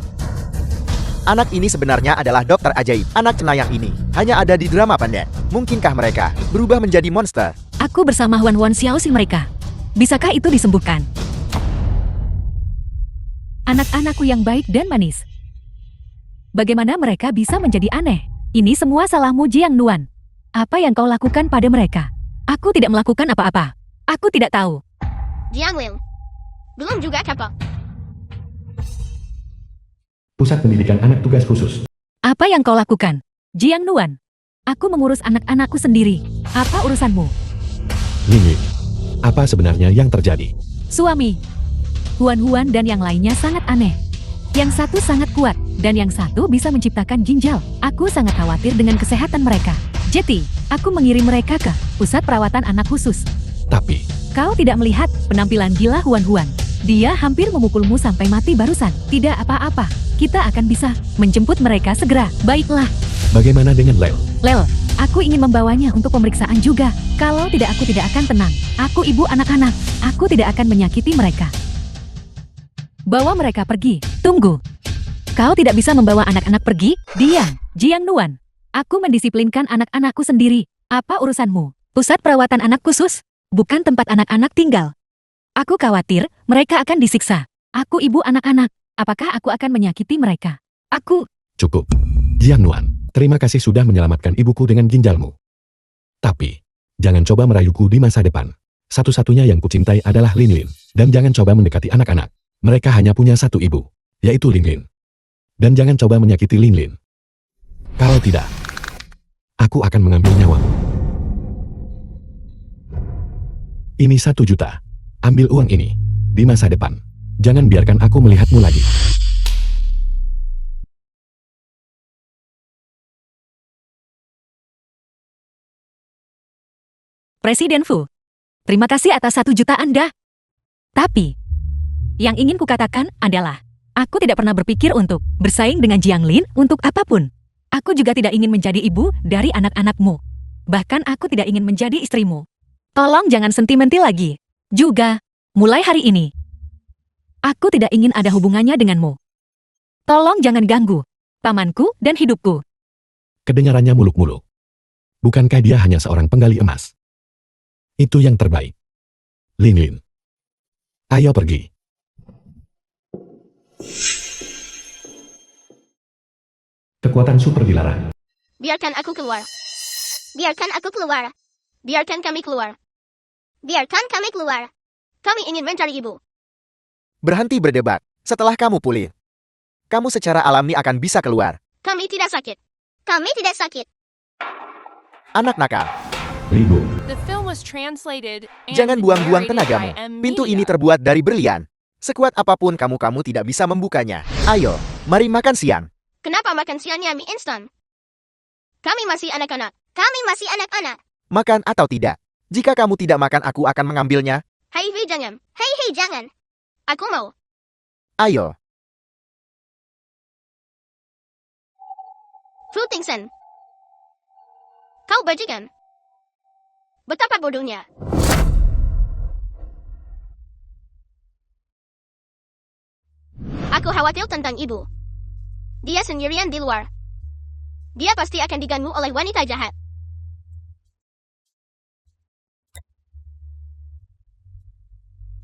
Anak ini sebenarnya adalah dokter ajaib. Anak cenayang ini hanya ada di drama pendek. Mungkinkah mereka berubah menjadi monster? Aku bersama Huan Xiaoxing mereka. Bisakah itu disembuhkan? Anak-anakku yang baik dan manis. Bagaimana mereka bisa menjadi aneh? Ini semua salahmu Jiang Nuan. Apa yang kau lakukan pada mereka? Aku tidak melakukan apa-apa. Aku tidak tahu. Jiang Lin. Belum juga kapok. Pusat Pendidikan Anak Tugas Khusus. Apa yang kau lakukan? Jiang Nuan. Aku mengurus anak-anakku sendiri. Apa urusanmu? Lin, apa sebenarnya yang terjadi? Suami. Huan dan yang lainnya sangat aneh. Yang satu sangat kuat, dan yang satu bisa menciptakan ginjal. Aku sangat khawatir dengan kesehatan mereka. Jeti, aku mengirim mereka ke pusat perawatan anak khusus. Tapi, Kau tidak melihat penampilan gila Huan. Dia hampir memukulmu sampai mati barusan. Tidak apa-apa. Kita akan bisa menjemput mereka segera. Baiklah. bagaimana dengan Lel? Lel, aku ingin membawanya untuk pemeriksaan juga. Kalau tidak, aku tidak akan tenang. Aku ibu anak-anak. Aku tidak akan menyakiti mereka. Bawa mereka pergi. Tunggu. Kau tidak bisa membawa anak-anak pergi? Diam, Jiang Nuan. Aku mendisiplinkan anak-anakku sendiri. Apa urusanmu? Pusat perawatan anak khusus? Bukan tempat anak-anak tinggal. Aku khawatir mereka akan disiksa. Aku ibu anak-anak. Apakah aku akan menyakiti mereka? Aku... Cukup. Jiang Nuan, terima kasih sudah menyelamatkan ibuku dengan ginjalmu. Tapi, jangan coba merayuku di masa depan. Satu-satunya yang kucintai adalah Lin. Dan jangan coba mendekati anak-anak. Mereka hanya punya satu ibu, yaitu Lin. Dan jangan coba menyakiti Lin. Kalau tidak, aku akan mengambil nyawamu. Ini 1 juta. Ambil uang ini. Di masa depan, jangan biarkan aku melihatmu lagi. Presiden Fu, terima kasih atas 1 juta Anda. Tapi, yang ingin kukatakan adalah, aku tidak pernah berpikir untuk bersaing dengan Jiang Lin untuk apapun. Aku juga tidak ingin menjadi ibu dari anak-anakmu. Bahkan aku tidak ingin menjadi istrimu. Tolong jangan sentimental lagi. Juga, mulai hari ini, aku tidak ingin ada hubungannya denganmu. Tolong jangan ganggu pamanku dan hidupku. Kedengarannya muluk-muluk. Bukankah dia hanya seorang penggali emas? Itu yang terbaik. Lin. Ayo pergi. Kekuatan super dilarang. Biarkan aku keluar. Biarkan aku keluar. Biarkan kami keluar. Biarkan kami keluar. Kami ingin mencari ibu. Berhenti berdebat. Setelah kamu pulih, kamu secara alami akan bisa keluar. Kami tidak sakit. Kami tidak sakit. Anak nakal. Ribut. The film was translated and Jangan buang-buang narrated tenagamu. by M. Pintu Media. ini terbuat dari berlian. Sekuat apapun kamu tidak bisa membukanya. Ayo, mari makan siang. Kenapa makan siangnya mie instan? Kami masih anak-anak. Kami masih anak-anak. Makan atau tidak. Jika kamu tidak makan, aku akan mengambilnya. Hei jangan. Hei jangan. Aku mau. Ayo. Fu Tingsen. Kau bajingan. Betapa bodohnya. Aku khawatir tentang ibu. Dia sendirian di luar. Dia pasti akan diganggu oleh wanita jahat.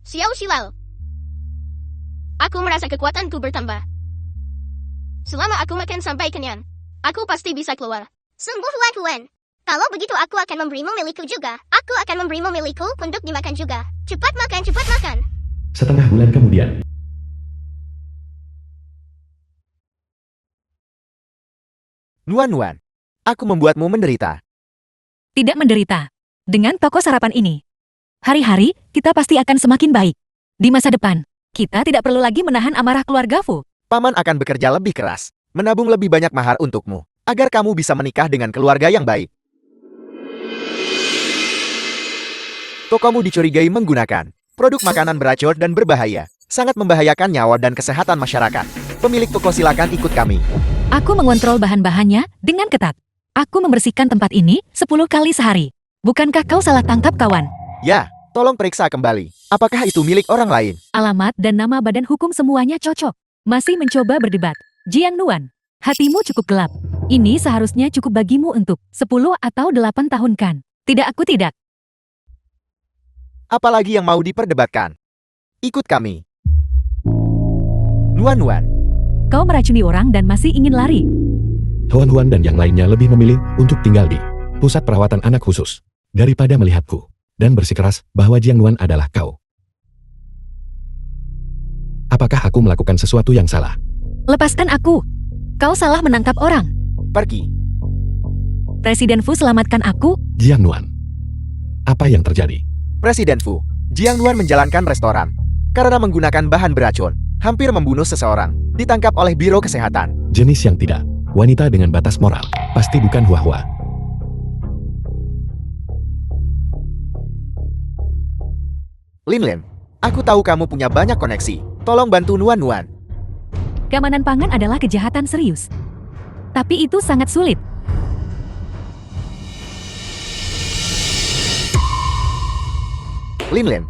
Xiao Shilao. Aku merasa kekuatanku bertambah. Selama aku makan sampai kenyang, aku pasti bisa keluar. Sembuhlah Tuan. Kalau begitu aku akan memberimu milikku juga. Aku akan memberimu milikku untuk dimakan juga. Cepat makan, cepat makan. Setengah bulan kemudian. Nuan, aku membuatmu menderita. Tidak menderita. Dengan toko sarapan ini, hari-hari kita pasti akan semakin baik. Di masa depan, kita tidak perlu lagi menahan amarah keluarga Fu. Paman akan bekerja lebih keras, menabung lebih banyak mahar untukmu, agar kamu bisa menikah dengan keluarga yang baik. Tokomu dicurigai menggunakan produk makanan beracun dan berbahaya, sangat membahayakan nyawa dan kesehatan masyarakat. Pemilik toko silakan ikut kami. Aku mengontrol bahan-bahannya dengan ketat. Aku membersihkan tempat ini 10 kali sehari. Bukankah kau salah tangkap, kawan? Ya, Tolong periksa kembali. Apakah itu milik orang lain? Alamat dan nama badan hukum semuanya cocok. Masih mencoba berdebat. Jiang Nuan, hatimu cukup gelap. Ini seharusnya cukup bagimu untuk 10 atau 8 tahun kan? Tidak, aku tidak. Apalagi yang mau diperdebatkan? Ikut kami. Nuan-Nuan. Kau meracuni orang dan masih ingin lari. Huan-Huan dan yang lainnya lebih memilih untuk tinggal di pusat perawatan anak khusus daripada melihatku dan bersikeras bahwa Jiang Nuan adalah kau. Apakah aku melakukan sesuatu yang salah? Lepaskan aku. Kau salah menangkap orang. Pergi. Presiden Fu selamatkan aku. Jiang Nuan. Apa yang terjadi? Presiden Fu, Jiang Nuan menjalankan restoran. Karena menggunakan bahan beracun, hampir membunuh seseorang. Ditangkap oleh Biro Kesehatan. Jenis yang tidak. Wanita dengan batas moral. Pasti bukan Hua-Hua. Lin, aku tahu kamu punya banyak koneksi. Tolong bantu Nuan-Nuan. Keamanan pangan adalah kejahatan serius. Tapi itu sangat sulit. Lin,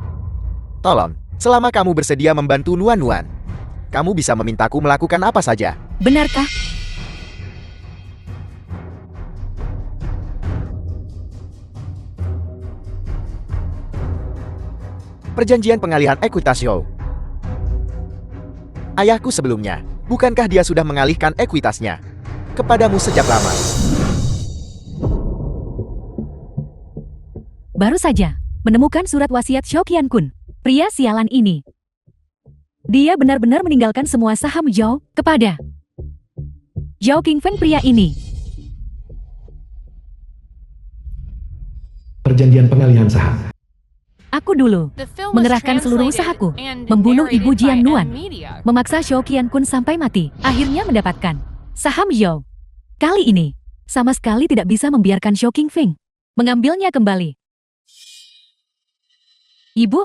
tolong, selama kamu bersedia membantu Nuan-Nuan, kamu bisa memintaku melakukan apa saja. Benarkah? Perjanjian pengalihan ekuitas Show. Ayahku sebelumnya, bukankah dia sudah mengalihkan ekuitasnya kepadamu sejak lama? Baru saja menemukan surat wasiat Xiao Qiankun. Pria sialan ini. Dia benar-benar meninggalkan semua saham Zhao kepada Zhao Qingfeng pria ini. Perjanjian pengalihan saham. Aku dulu The film was mengerahkan seluruh translated usahaku, and membunuh narrated Ibu by Jiang Nuan, N-Media. memaksa Xiao Qiankun sampai mati, akhirnya mendapatkan saham Zhao. Kali ini, sama sekali tidak bisa membiarkan Xiao Qingfeng mengambilnya kembali. Ibu,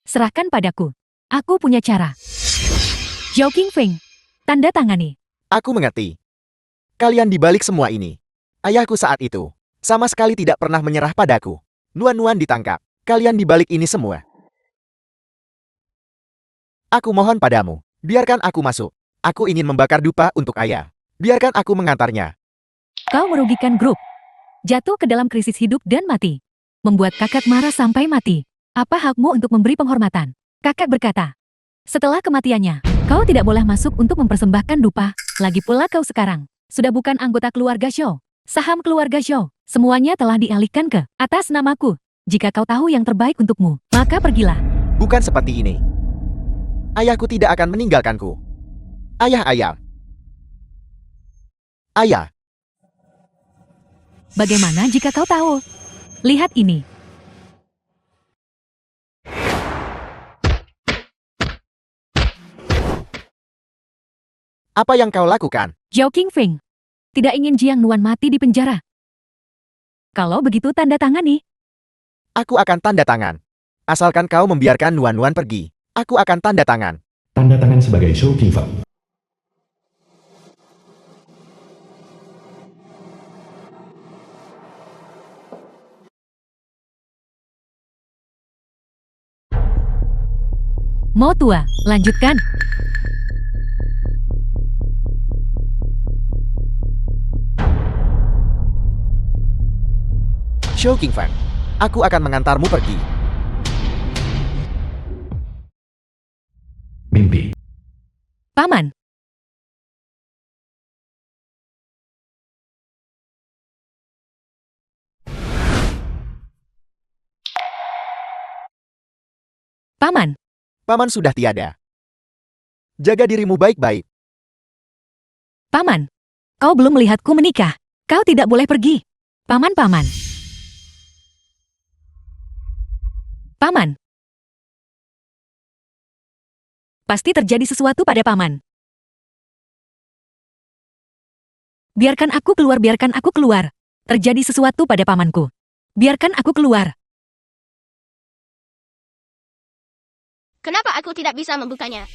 serahkan padaku. Aku punya cara. Zhao Qingfeng, tanda tangani. Aku mengerti. Kalian di balik semua ini. Ayahku saat itu sama sekali tidak pernah menyerah padaku. Nuan-Nuan ditangkap. Kalian di balik ini semua. Aku mohon padamu, biarkan aku masuk. Aku ingin membakar dupa untuk ayah. Biarkan aku mengantarnya. Kau merugikan grup. Jatuh ke dalam krisis hidup dan mati. Membuat kakak marah sampai mati. Apa hakmu untuk memberi penghormatan? Kakak berkata. Setelah kematiannya, kau tidak boleh masuk untuk mempersembahkan dupa. Lagi pula kau sekarang sudah bukan anggota keluarga Zhao. Saham keluarga Zhao, semuanya telah dialihkan ke atas namaku. Jika kau tahu yang terbaik untukmu, maka pergilah. Bukan seperti ini. Ayahku tidak akan meninggalkanku. Ayah. Ayah. Bagaimana jika kau tahu? Lihat ini. Apa yang kau lakukan? Zhao Qingfeng tidak ingin Jiang Nuan mati di penjara. Kalau begitu tanda tangani. Aku akan tanda tangan. Asalkan kau membiarkan Nuan-Nuan pergi, aku akan tanda tangan. Tanda tangan sebagai Xiao Qingfeng. Mau tua, lanjutkan. Xiao Qingfeng, aku akan mengantarmu pergi. Mimpi. Paman. Paman. Paman sudah tiada. Jaga dirimu baik-baik. Paman. Kau belum melihatku menikah. Kau tidak boleh pergi. Paman. Paman. Pasti terjadi sesuatu pada paman. Biarkan aku keluar. Terjadi sesuatu pada pamanku. Biarkan aku keluar. Kenapa aku tidak bisa membukanya?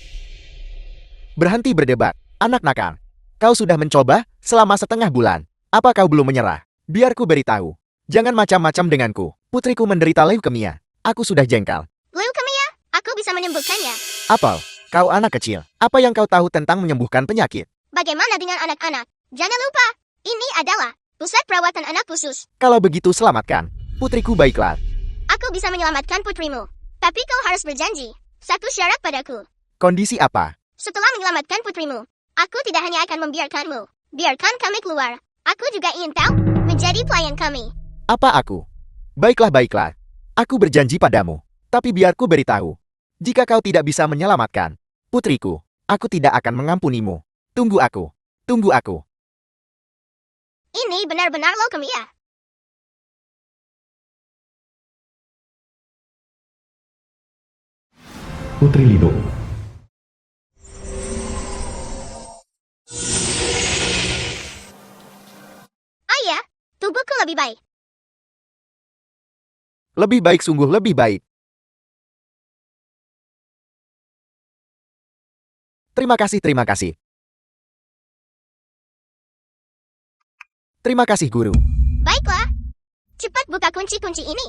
Berhenti berdebat, anak nakal. Kau sudah mencoba selama setengah bulan. Apa kau belum menyerah? Biar ku beritahu. Jangan macam-macam denganku. Putriku menderita leukemia. Aku sudah jengkel. Blue Kamiya, aku bisa menyembuhkannya. Apel, kau anak kecil. Apa yang kau tahu tentang menyembuhkan penyakit? Bagaimana dengan anak-anak? Jangan lupa, ini adalah pusat perawatan anak khusus. Kalau begitu selamatkan. Putriku baiklah. Aku bisa menyelamatkan putrimu. Tapi kau harus berjanji. Satu syarat padaku. Kondisi apa? Setelah menyelamatkan putrimu, aku tidak hanya akan membiarkanmu. Biarkan kami keluar. Aku juga ingin tahu menjadi pelayan kami. Apa aku? Baiklah. Aku berjanji padamu. Tapi biarku beritahu. Jika kau tidak bisa menyelamatkan putriku, aku tidak akan mengampunimu. Tunggu aku. Ini benar-benar lo Kamiya. Putri Lindung. Ayah, tubuhku lebih baik. Lebih baik, sungguh lebih baik. Terima kasih. Terima kasih, Guru. Baiklah. Cepat buka kunci-kunci ini.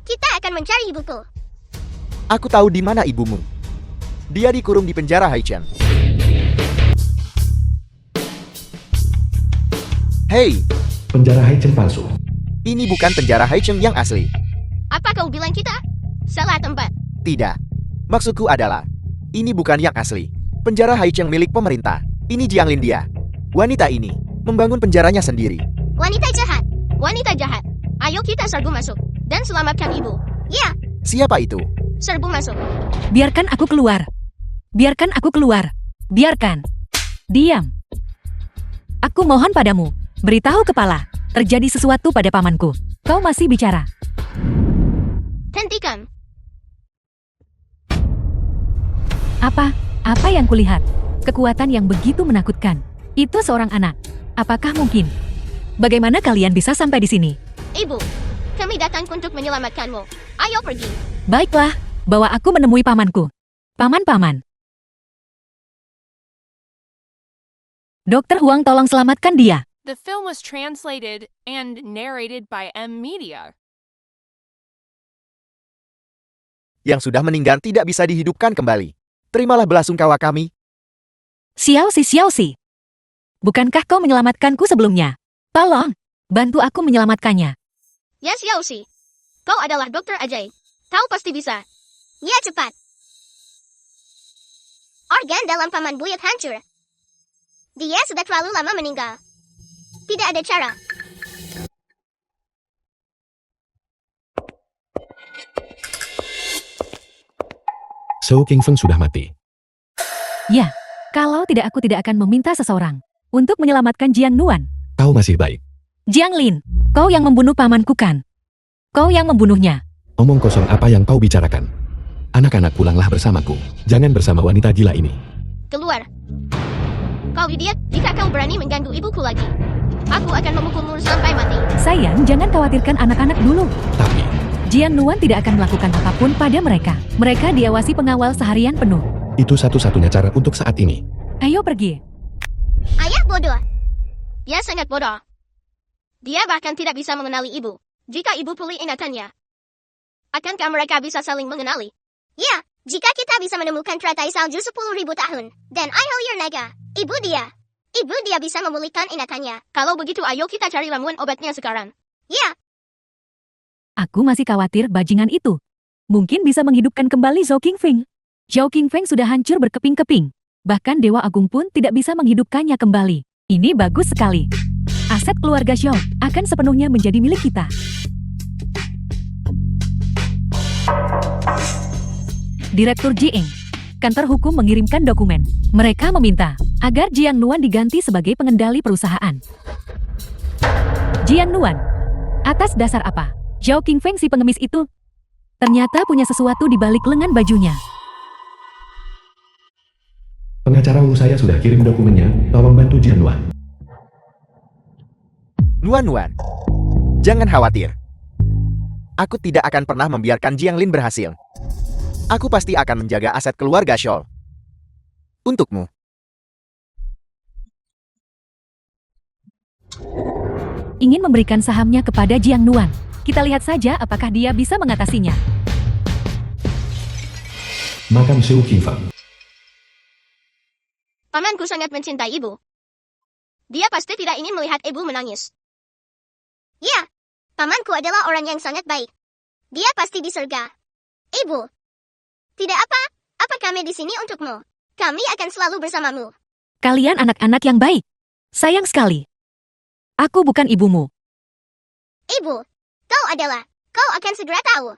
Kita akan mencari ibuku. Aku tahu di mana ibumu. Dia dikurung di penjara Haichen. Hei, Penjara Haichen palsu. ini bukan penjara Haichen yang asli. Apa kau bilang kita? Salah tempat. Tidak. Maksudku adalah, ini bukan yang asli. Penjara Haichen milik pemerintah. Ini Jianglin dia. Wanita ini membangun penjaranya sendiri. Wanita jahat. Wanita jahat. Ayo kita serbu masuk. Dan selamatkan ibu. Ya, Siapa itu? serbu masuk. Biarkan aku keluar. Biarkan. Diam. Aku mohon padamu. Beritahu kepala. Terjadi sesuatu pada pamanku. Kau masih bicara. Hentikan. Apa yang kulihat? Kekuatan yang begitu menakutkan. Itu seorang anak. Apakah mungkin? Bagaimana kalian bisa sampai di sini? Ibu, kami datang untuk menyelamatkanmu. Ayo pergi. Baiklah, bawa aku menemui pamanku. Paman. Dokter Huang, tolong selamatkan dia. The film was translated and narrated by M Media. Yang sudah meninggal tidak bisa dihidupkan kembali. Terimalah belasungkawa kami. Xiao Si. Bukankah kau menyelamatkanku sebelumnya? Tolong, bantu aku menyelamatkannya. Yes, Yausi. Kau adalah dokter ajaib. Kau pasti bisa. Ya, cepat. Organ dalam paman buyut hancur. Dia sudah terlalu lama meninggal. Tidak ada cara. Shou Qingfeng sudah mati. Ya, kalau tidak aku tidak akan meminta seseorang untuk menyelamatkan Jiang Nuan. Kau masih baik. Jiang Lin, kau yang membunuh pamanku kan? Kau yang membunuhnya. Omong kosong apa yang kau bicarakan? Anak-anak pulanglah bersamaku. Jangan bersama wanita gila ini. Keluar. Kau idiot, jika kau berani mengganggu ibuku lagi. Aku akan memukulmu sampai mati. Sayang, jangan khawatirkan anak-anak dulu. Tapi, Jiang Nuan tidak akan melakukan apapun pada mereka. Mereka diawasi pengawal seharian penuh. itu satu-satunya cara untuk saat ini. Ayo pergi. Ayah bodoh. Dia sangat bodoh. Dia bahkan tidak bisa mengenali ibu. Jika ibu pulih ingatannya, akankah mereka bisa saling mengenali? Ya, jika kita bisa menemukan teratai salju 10.000 tahun, dan Aiholir Naga, ibu dia bisa memulihkan ingatannya. Kalau begitu ayo kita cari ramuan obatnya sekarang. Ya, Aku masih khawatir bajingan itu. Mungkin bisa menghidupkan kembali Zhou Qingfeng. Zhou Qingfeng sudah hancur berkeping-keping. Bahkan Dewa Agung pun tidak bisa menghidupkannya kembali. Ini bagus sekali. Aset keluarga Zhou akan sepenuhnya menjadi milik kita. Direktur Jieng, kantor hukum mengirimkan dokumen. Mereka meminta agar Jiang Nuan diganti sebagai pengendali perusahaan. Jiang Nuan, atas dasar apa? Zhou Qingfeng si pengemis itu ternyata punya sesuatu di balik lengan bajunya. Pengacara Wu saya sudah kirim dokumennya, tolong bantu Jian Nuan. Nuan, jangan khawatir. Aku tidak akan pernah membiarkan Jiang Lin berhasil. Aku pasti akan menjaga aset keluarga Scholl. Untukmu. Ingin memberikan sahamnya kepada Jiang Nuan. Kita lihat saja apakah dia bisa mengatasinya. Makam Su Qingfeng. Pamanku sangat mencintai ibu. Dia pasti tidak ingin melihat ibu menangis. Ya, pamanku adalah orang yang sangat baik. Dia pasti di surga. Ibu, tidak apa kami di sini untukmu. Kami akan selalu bersamamu. Kalian anak-anak yang baik. Sayang sekali. Aku bukan ibumu. Ibu, kau akan segera tahu.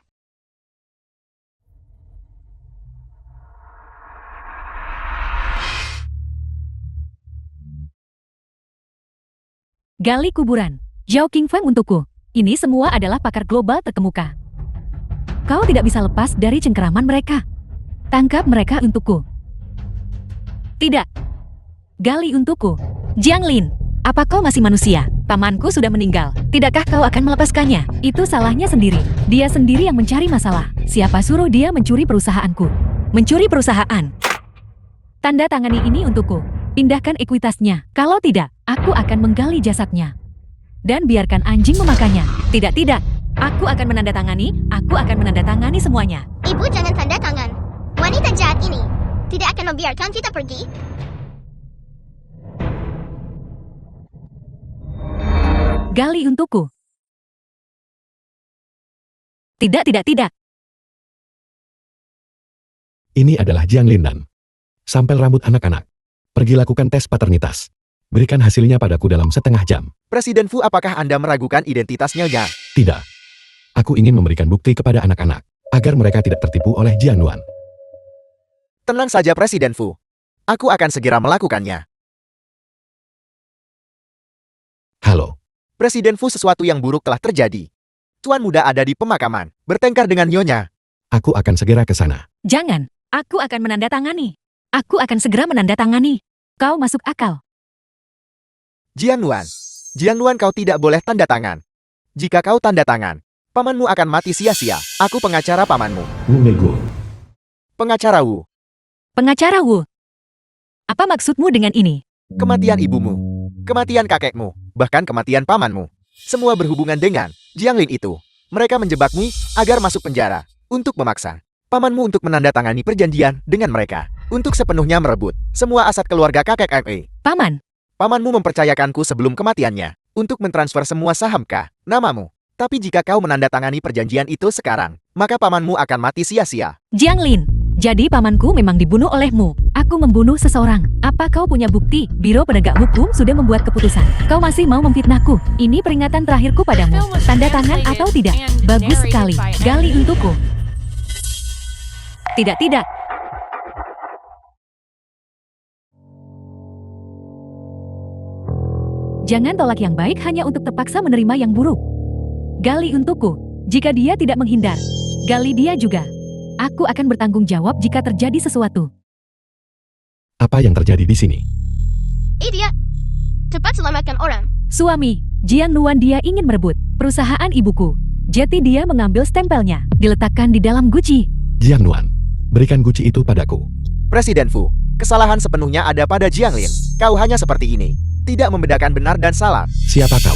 Gali kuburan. Zhao Qingfeng untukku. Ini semua adalah pakar global terkemuka. Kau tidak bisa lepas dari cengkeraman mereka. Tangkap mereka untukku. Tidak. Gali untukku. Jiang Lin, apa kau masih manusia? Pamanku sudah meninggal. Tidakkah kau akan melepaskannya? Itu salahnya sendiri. Dia sendiri yang mencari masalah. Siapa suruh dia mencuri perusahaanku? Mencuri perusahaan. Tanda tangani ini untukku. Pindahkan ekuitasnya. Kalau tidak, aku akan menggali jasadnya. Dan biarkan anjing memakannya. Tidak. Aku akan menandatangani semuanya. Ibu jangan tanda tangan. Wanita jahat ini tidak akan membiarkan kita pergi. Gali untukku. Tidak. Ini adalah Jiang Lin dan sampel rambut anak-anak. Pergi lakukan tes paternitas. Berikan hasilnya padaku dalam setengah jam. Presiden Fu, apakah Anda meragukan identitas Nyonya? Tidak. Aku ingin memberikan bukti kepada anak-anak, agar mereka tidak tertipu oleh Jiang Nuan. Tenang saja Presiden Fu. Aku akan segera melakukannya. Halo. Presiden Fu, sesuatu yang buruk telah terjadi. Tuan muda ada di pemakaman, bertengkar dengan Nyonya. Aku akan segera ke sana. Jangan. Aku akan menandatangani. Aku akan segera menandatangani. Kau masuk akal. Jiang Nuan, kau tidak boleh tanda tangan. Jika kau tanda tangan, pamanmu akan mati sia-sia. Aku pengacara pamanmu. Wu Meigu. Pengacara Wu. Pengacara Wu. Apa maksudmu dengan ini? Kematian ibumu, kematian kakekmu, bahkan kematian pamanmu. Semua berhubungan dengan Jiang Lin itu. Mereka menjebakmu agar masuk penjara untuk memaksa pamanmu untuk menandatangani perjanjian dengan mereka. Untuk sepenuhnya merebut semua aset keluarga kakek ME. Paman. Pamanmu mempercayakanku sebelum kematiannya untuk mentransfer semua saham ke namamu. Tapi jika kau menandatangani perjanjian itu sekarang, maka pamanmu akan mati sia-sia. Jiang Lin, jadi pamanku memang dibunuh olehmu. Aku membunuh seseorang. Apa kau punya bukti? Biro Penegak Hukum sudah membuat keputusan. Kau masih mau memfitnahku? Ini peringatan terakhirku padamu. Tanda tangan atau tidak? Bagus sekali. Gali untukku. Tidak. Jangan tolak yang baik hanya untuk terpaksa menerima yang buruk. Gali untukku. Jika dia tidak menghindar, gali dia juga. Aku akan bertanggung jawab jika terjadi sesuatu. Apa yang terjadi di sini? Idiot. Cepat selamatkan orang. Suami, Jiang Nuan, dia ingin merebut perusahaan ibuku. Jadi dia mengambil stempelnya, diletakkan di dalam guci. Jiang Nuan, berikan guci itu padaku. Presiden Fu, kesalahan sepenuhnya ada pada Jiang Lin. Kau hanya seperti ini. Tidak membedakan benar dan salah. Siapa kau?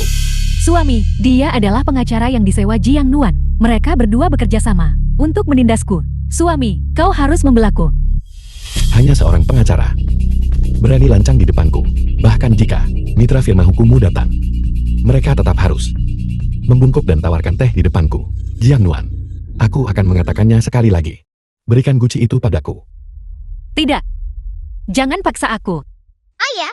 Suami, dia adalah pengacara yang disewa Jiang Nuan. Mereka berdua bekerja sama untuk menindasku. Suami, kau harus membelaku. Hanya seorang pengacara. Berani lancang di depanku. Bahkan jika mitra firma hukummu datang, mereka tetap harus membungkuk dan tawarkan teh di depanku. Jiang Nuan, aku akan mengatakannya sekali lagi. Berikan guci itu padaku. Tidak. Jangan paksa aku. Ayah.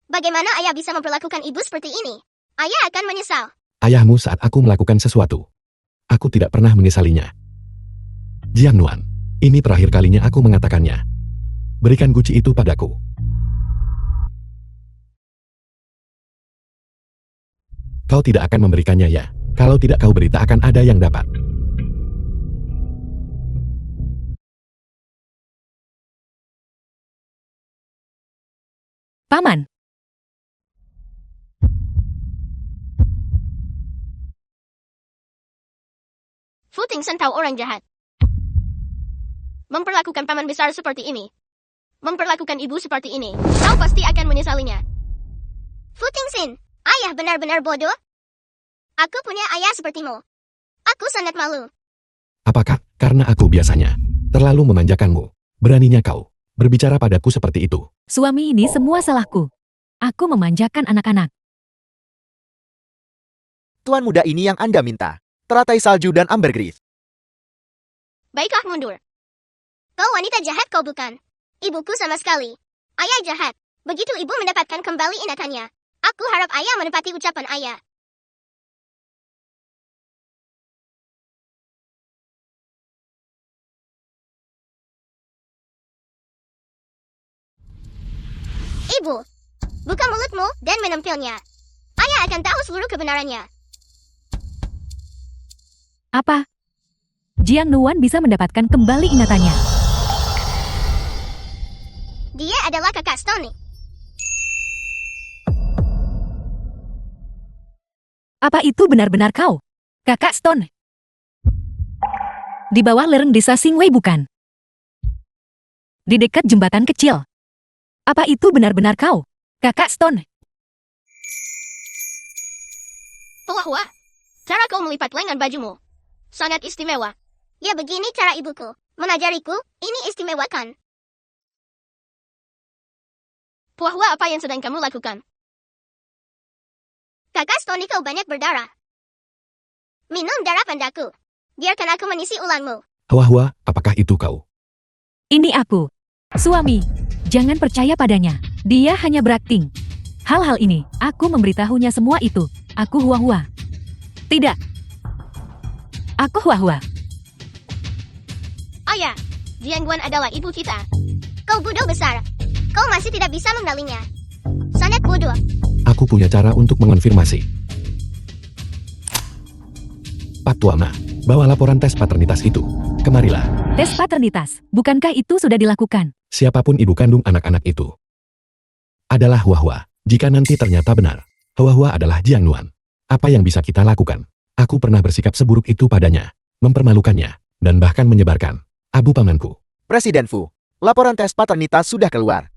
Bagaimana ayah bisa memperlakukan ibu seperti ini? Ayah akan menyesal. Ayahmu saat aku melakukan sesuatu. Aku tidak pernah menyesalinya. Jiang Nuan, ini terakhir kalinya aku mengatakannya. Berikan guci itu padaku. Kau tidak akan memberikannya ya. Kalau tidak kau berita akan ada yang dapat. Paman. Fu Tingsen tahu orang jahat. Memperlakukan paman besar seperti ini. Memperlakukan ibu seperti ini. Kau pasti akan menyesalinya. Fu Tingsen, ayah benar-benar bodoh. Aku punya ayah sepertimu. Aku sangat malu. Apakah karena aku biasanya Terlalu memanjakanmu. Beraninya kau berbicara padaku seperti itu. Suami, ini semua salahku. Aku memanjakan anak-anak. Tuan muda ini yang Anda minta. Teratai salju dan ambergris. Baiklah, mundur. Kau wanita jahat, kau bukan. Ibuku sama sekali. Ayah jahat. Begitu ibu mendapatkan kembali ingatannya. Aku harap ayah menepati ucapan ayah. Ibu, buka mulutmu dan menempelnya. Ayah akan tahu seluruh kebenarannya. Apa? Jiang Nuan bisa mendapatkan kembali ingatannya. Dia adalah kakak Stone. Apa itu benar-benar kau? Kakak Stone. Di bawah lereng desa Xingwei bukan? Di dekat jembatan kecil. Apa itu benar-benar kau? Kakak Stone. Wah, cara kau melipat lengan bajumu. Sangat istimewa. Ya begini cara ibuku. Mengajariku, ini istimewa kan? Wah, apa yang sedang kamu lakukan? Kakak Stone, kau banyak berdarah. Minum darah pandaku. Biarkan aku mengisi ulangmu. Wah, apakah itu kau? Ini aku. Suami. Jangan percaya padanya. Dia hanya berakting. Hal-hal ini, aku memberitahunya semua itu. Aku Hua. Tidak. Aku Hua. Ayah, Jiang Guan adalah ibu kita. Kau bodoh besar. Kau masih tidak bisa mengenalinya. Sangat bodoh. Aku punya cara untuk mengonfirmasi. Pak Tuama, bawa laporan tes paternitas itu. Kemarilah. Tes paternitas, bukankah itu sudah dilakukan? Siapapun ibu kandung anak-anak itu adalah Hua. Jika nanti ternyata benar, Hua adalah Jiang Nuan. Apa yang bisa kita lakukan? Aku pernah bersikap seburuk itu padanya, mempermalukannya, dan bahkan menyebarkan abu pamanku. Presiden Fu, laporan tes paternitas sudah keluar.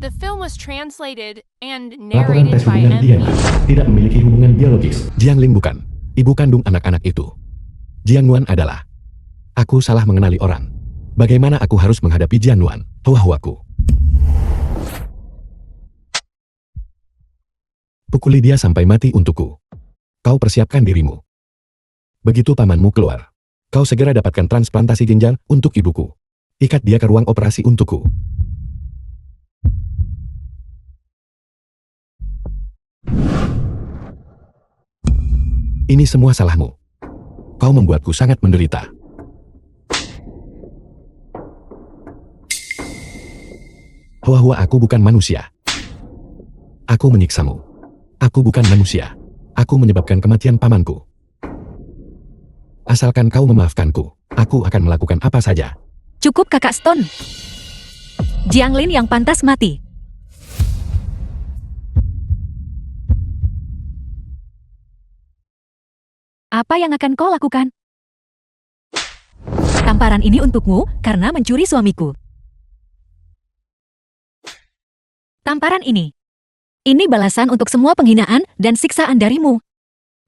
The film was translated and Laporan narrated tes by hubungan DNA M. tidak memiliki hubungan biologis. Jiang Ling bukan ibu kandung anak-anak itu. Jiang Nuan adalah. Aku salah mengenali orang. Bagaimana aku harus menghadapi Jiang Nuan, Huaku? Pukuli dia sampai mati untukku. Kau persiapkan dirimu. Begitu pamanmu keluar, kau segera dapatkan transplantasi ginjal untuk ibuku. Ikat dia ke ruang operasi untukku. Ini semua salahmu. Kau membuatku sangat menderita. Hua, aku bukan manusia. Aku menyiksamu. Aku bukan manusia. Aku menyebabkan kematian pamanku. Asalkan kau memaafkanku, aku akan melakukan apa saja. Cukup, Kakak Stone. Jiang Lin yang pantas mati. Apa yang akan kau lakukan? Tamparan ini untukmu karena mencuri suamiku. Tamparan ini. Ini balasan untuk semua penghinaan dan siksaan darimu.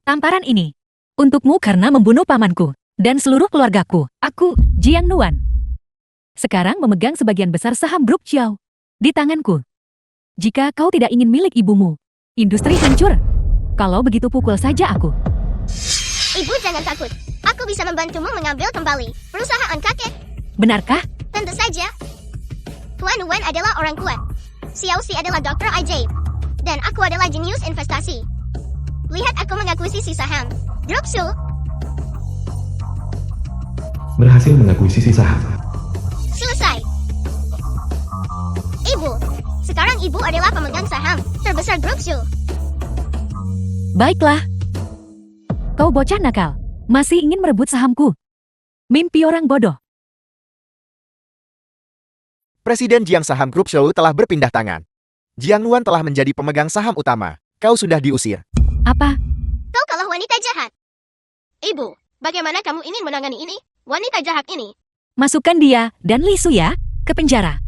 Tamparan ini. Untukmu karena membunuh pamanku dan seluruh keluargaku. Aku, Jiang Nuan. Sekarang memegang sebagian besar saham Brook Chiao di tanganku. Jika kau tidak ingin milik ibumu, industri hancur. Kalau begitu pukul saja aku. Ibu jangan takut. Aku bisa membantumu mengambil kembali perusahaan kakek. Benarkah? Tentu saja. Tuan Wen adalah orang kuat. Xiao Xi adalah dokter ajaib. Dan aku adalah jenius investasi. Lihat aku mengakuisisi saham Brook Chiao. Berhasil mengakuisisi saham. Selesai. Ibu. Sekarang ibu adalah pemegang saham terbesar Brook Chiao. Baiklah. Kau bocah nakal. Masih ingin merebut sahamku. Mimpi orang bodoh. Presiden Jiang Saham Group Show telah berpindah tangan. Jiang Nuan telah menjadi pemegang saham utama. Kau sudah diusir. Apa? Kau kalah wanita jahat. Ibu, bagaimana kamu ingin menangani ini? Wanita jahat ini. Masukkan dia dan Li Su ya ke penjara.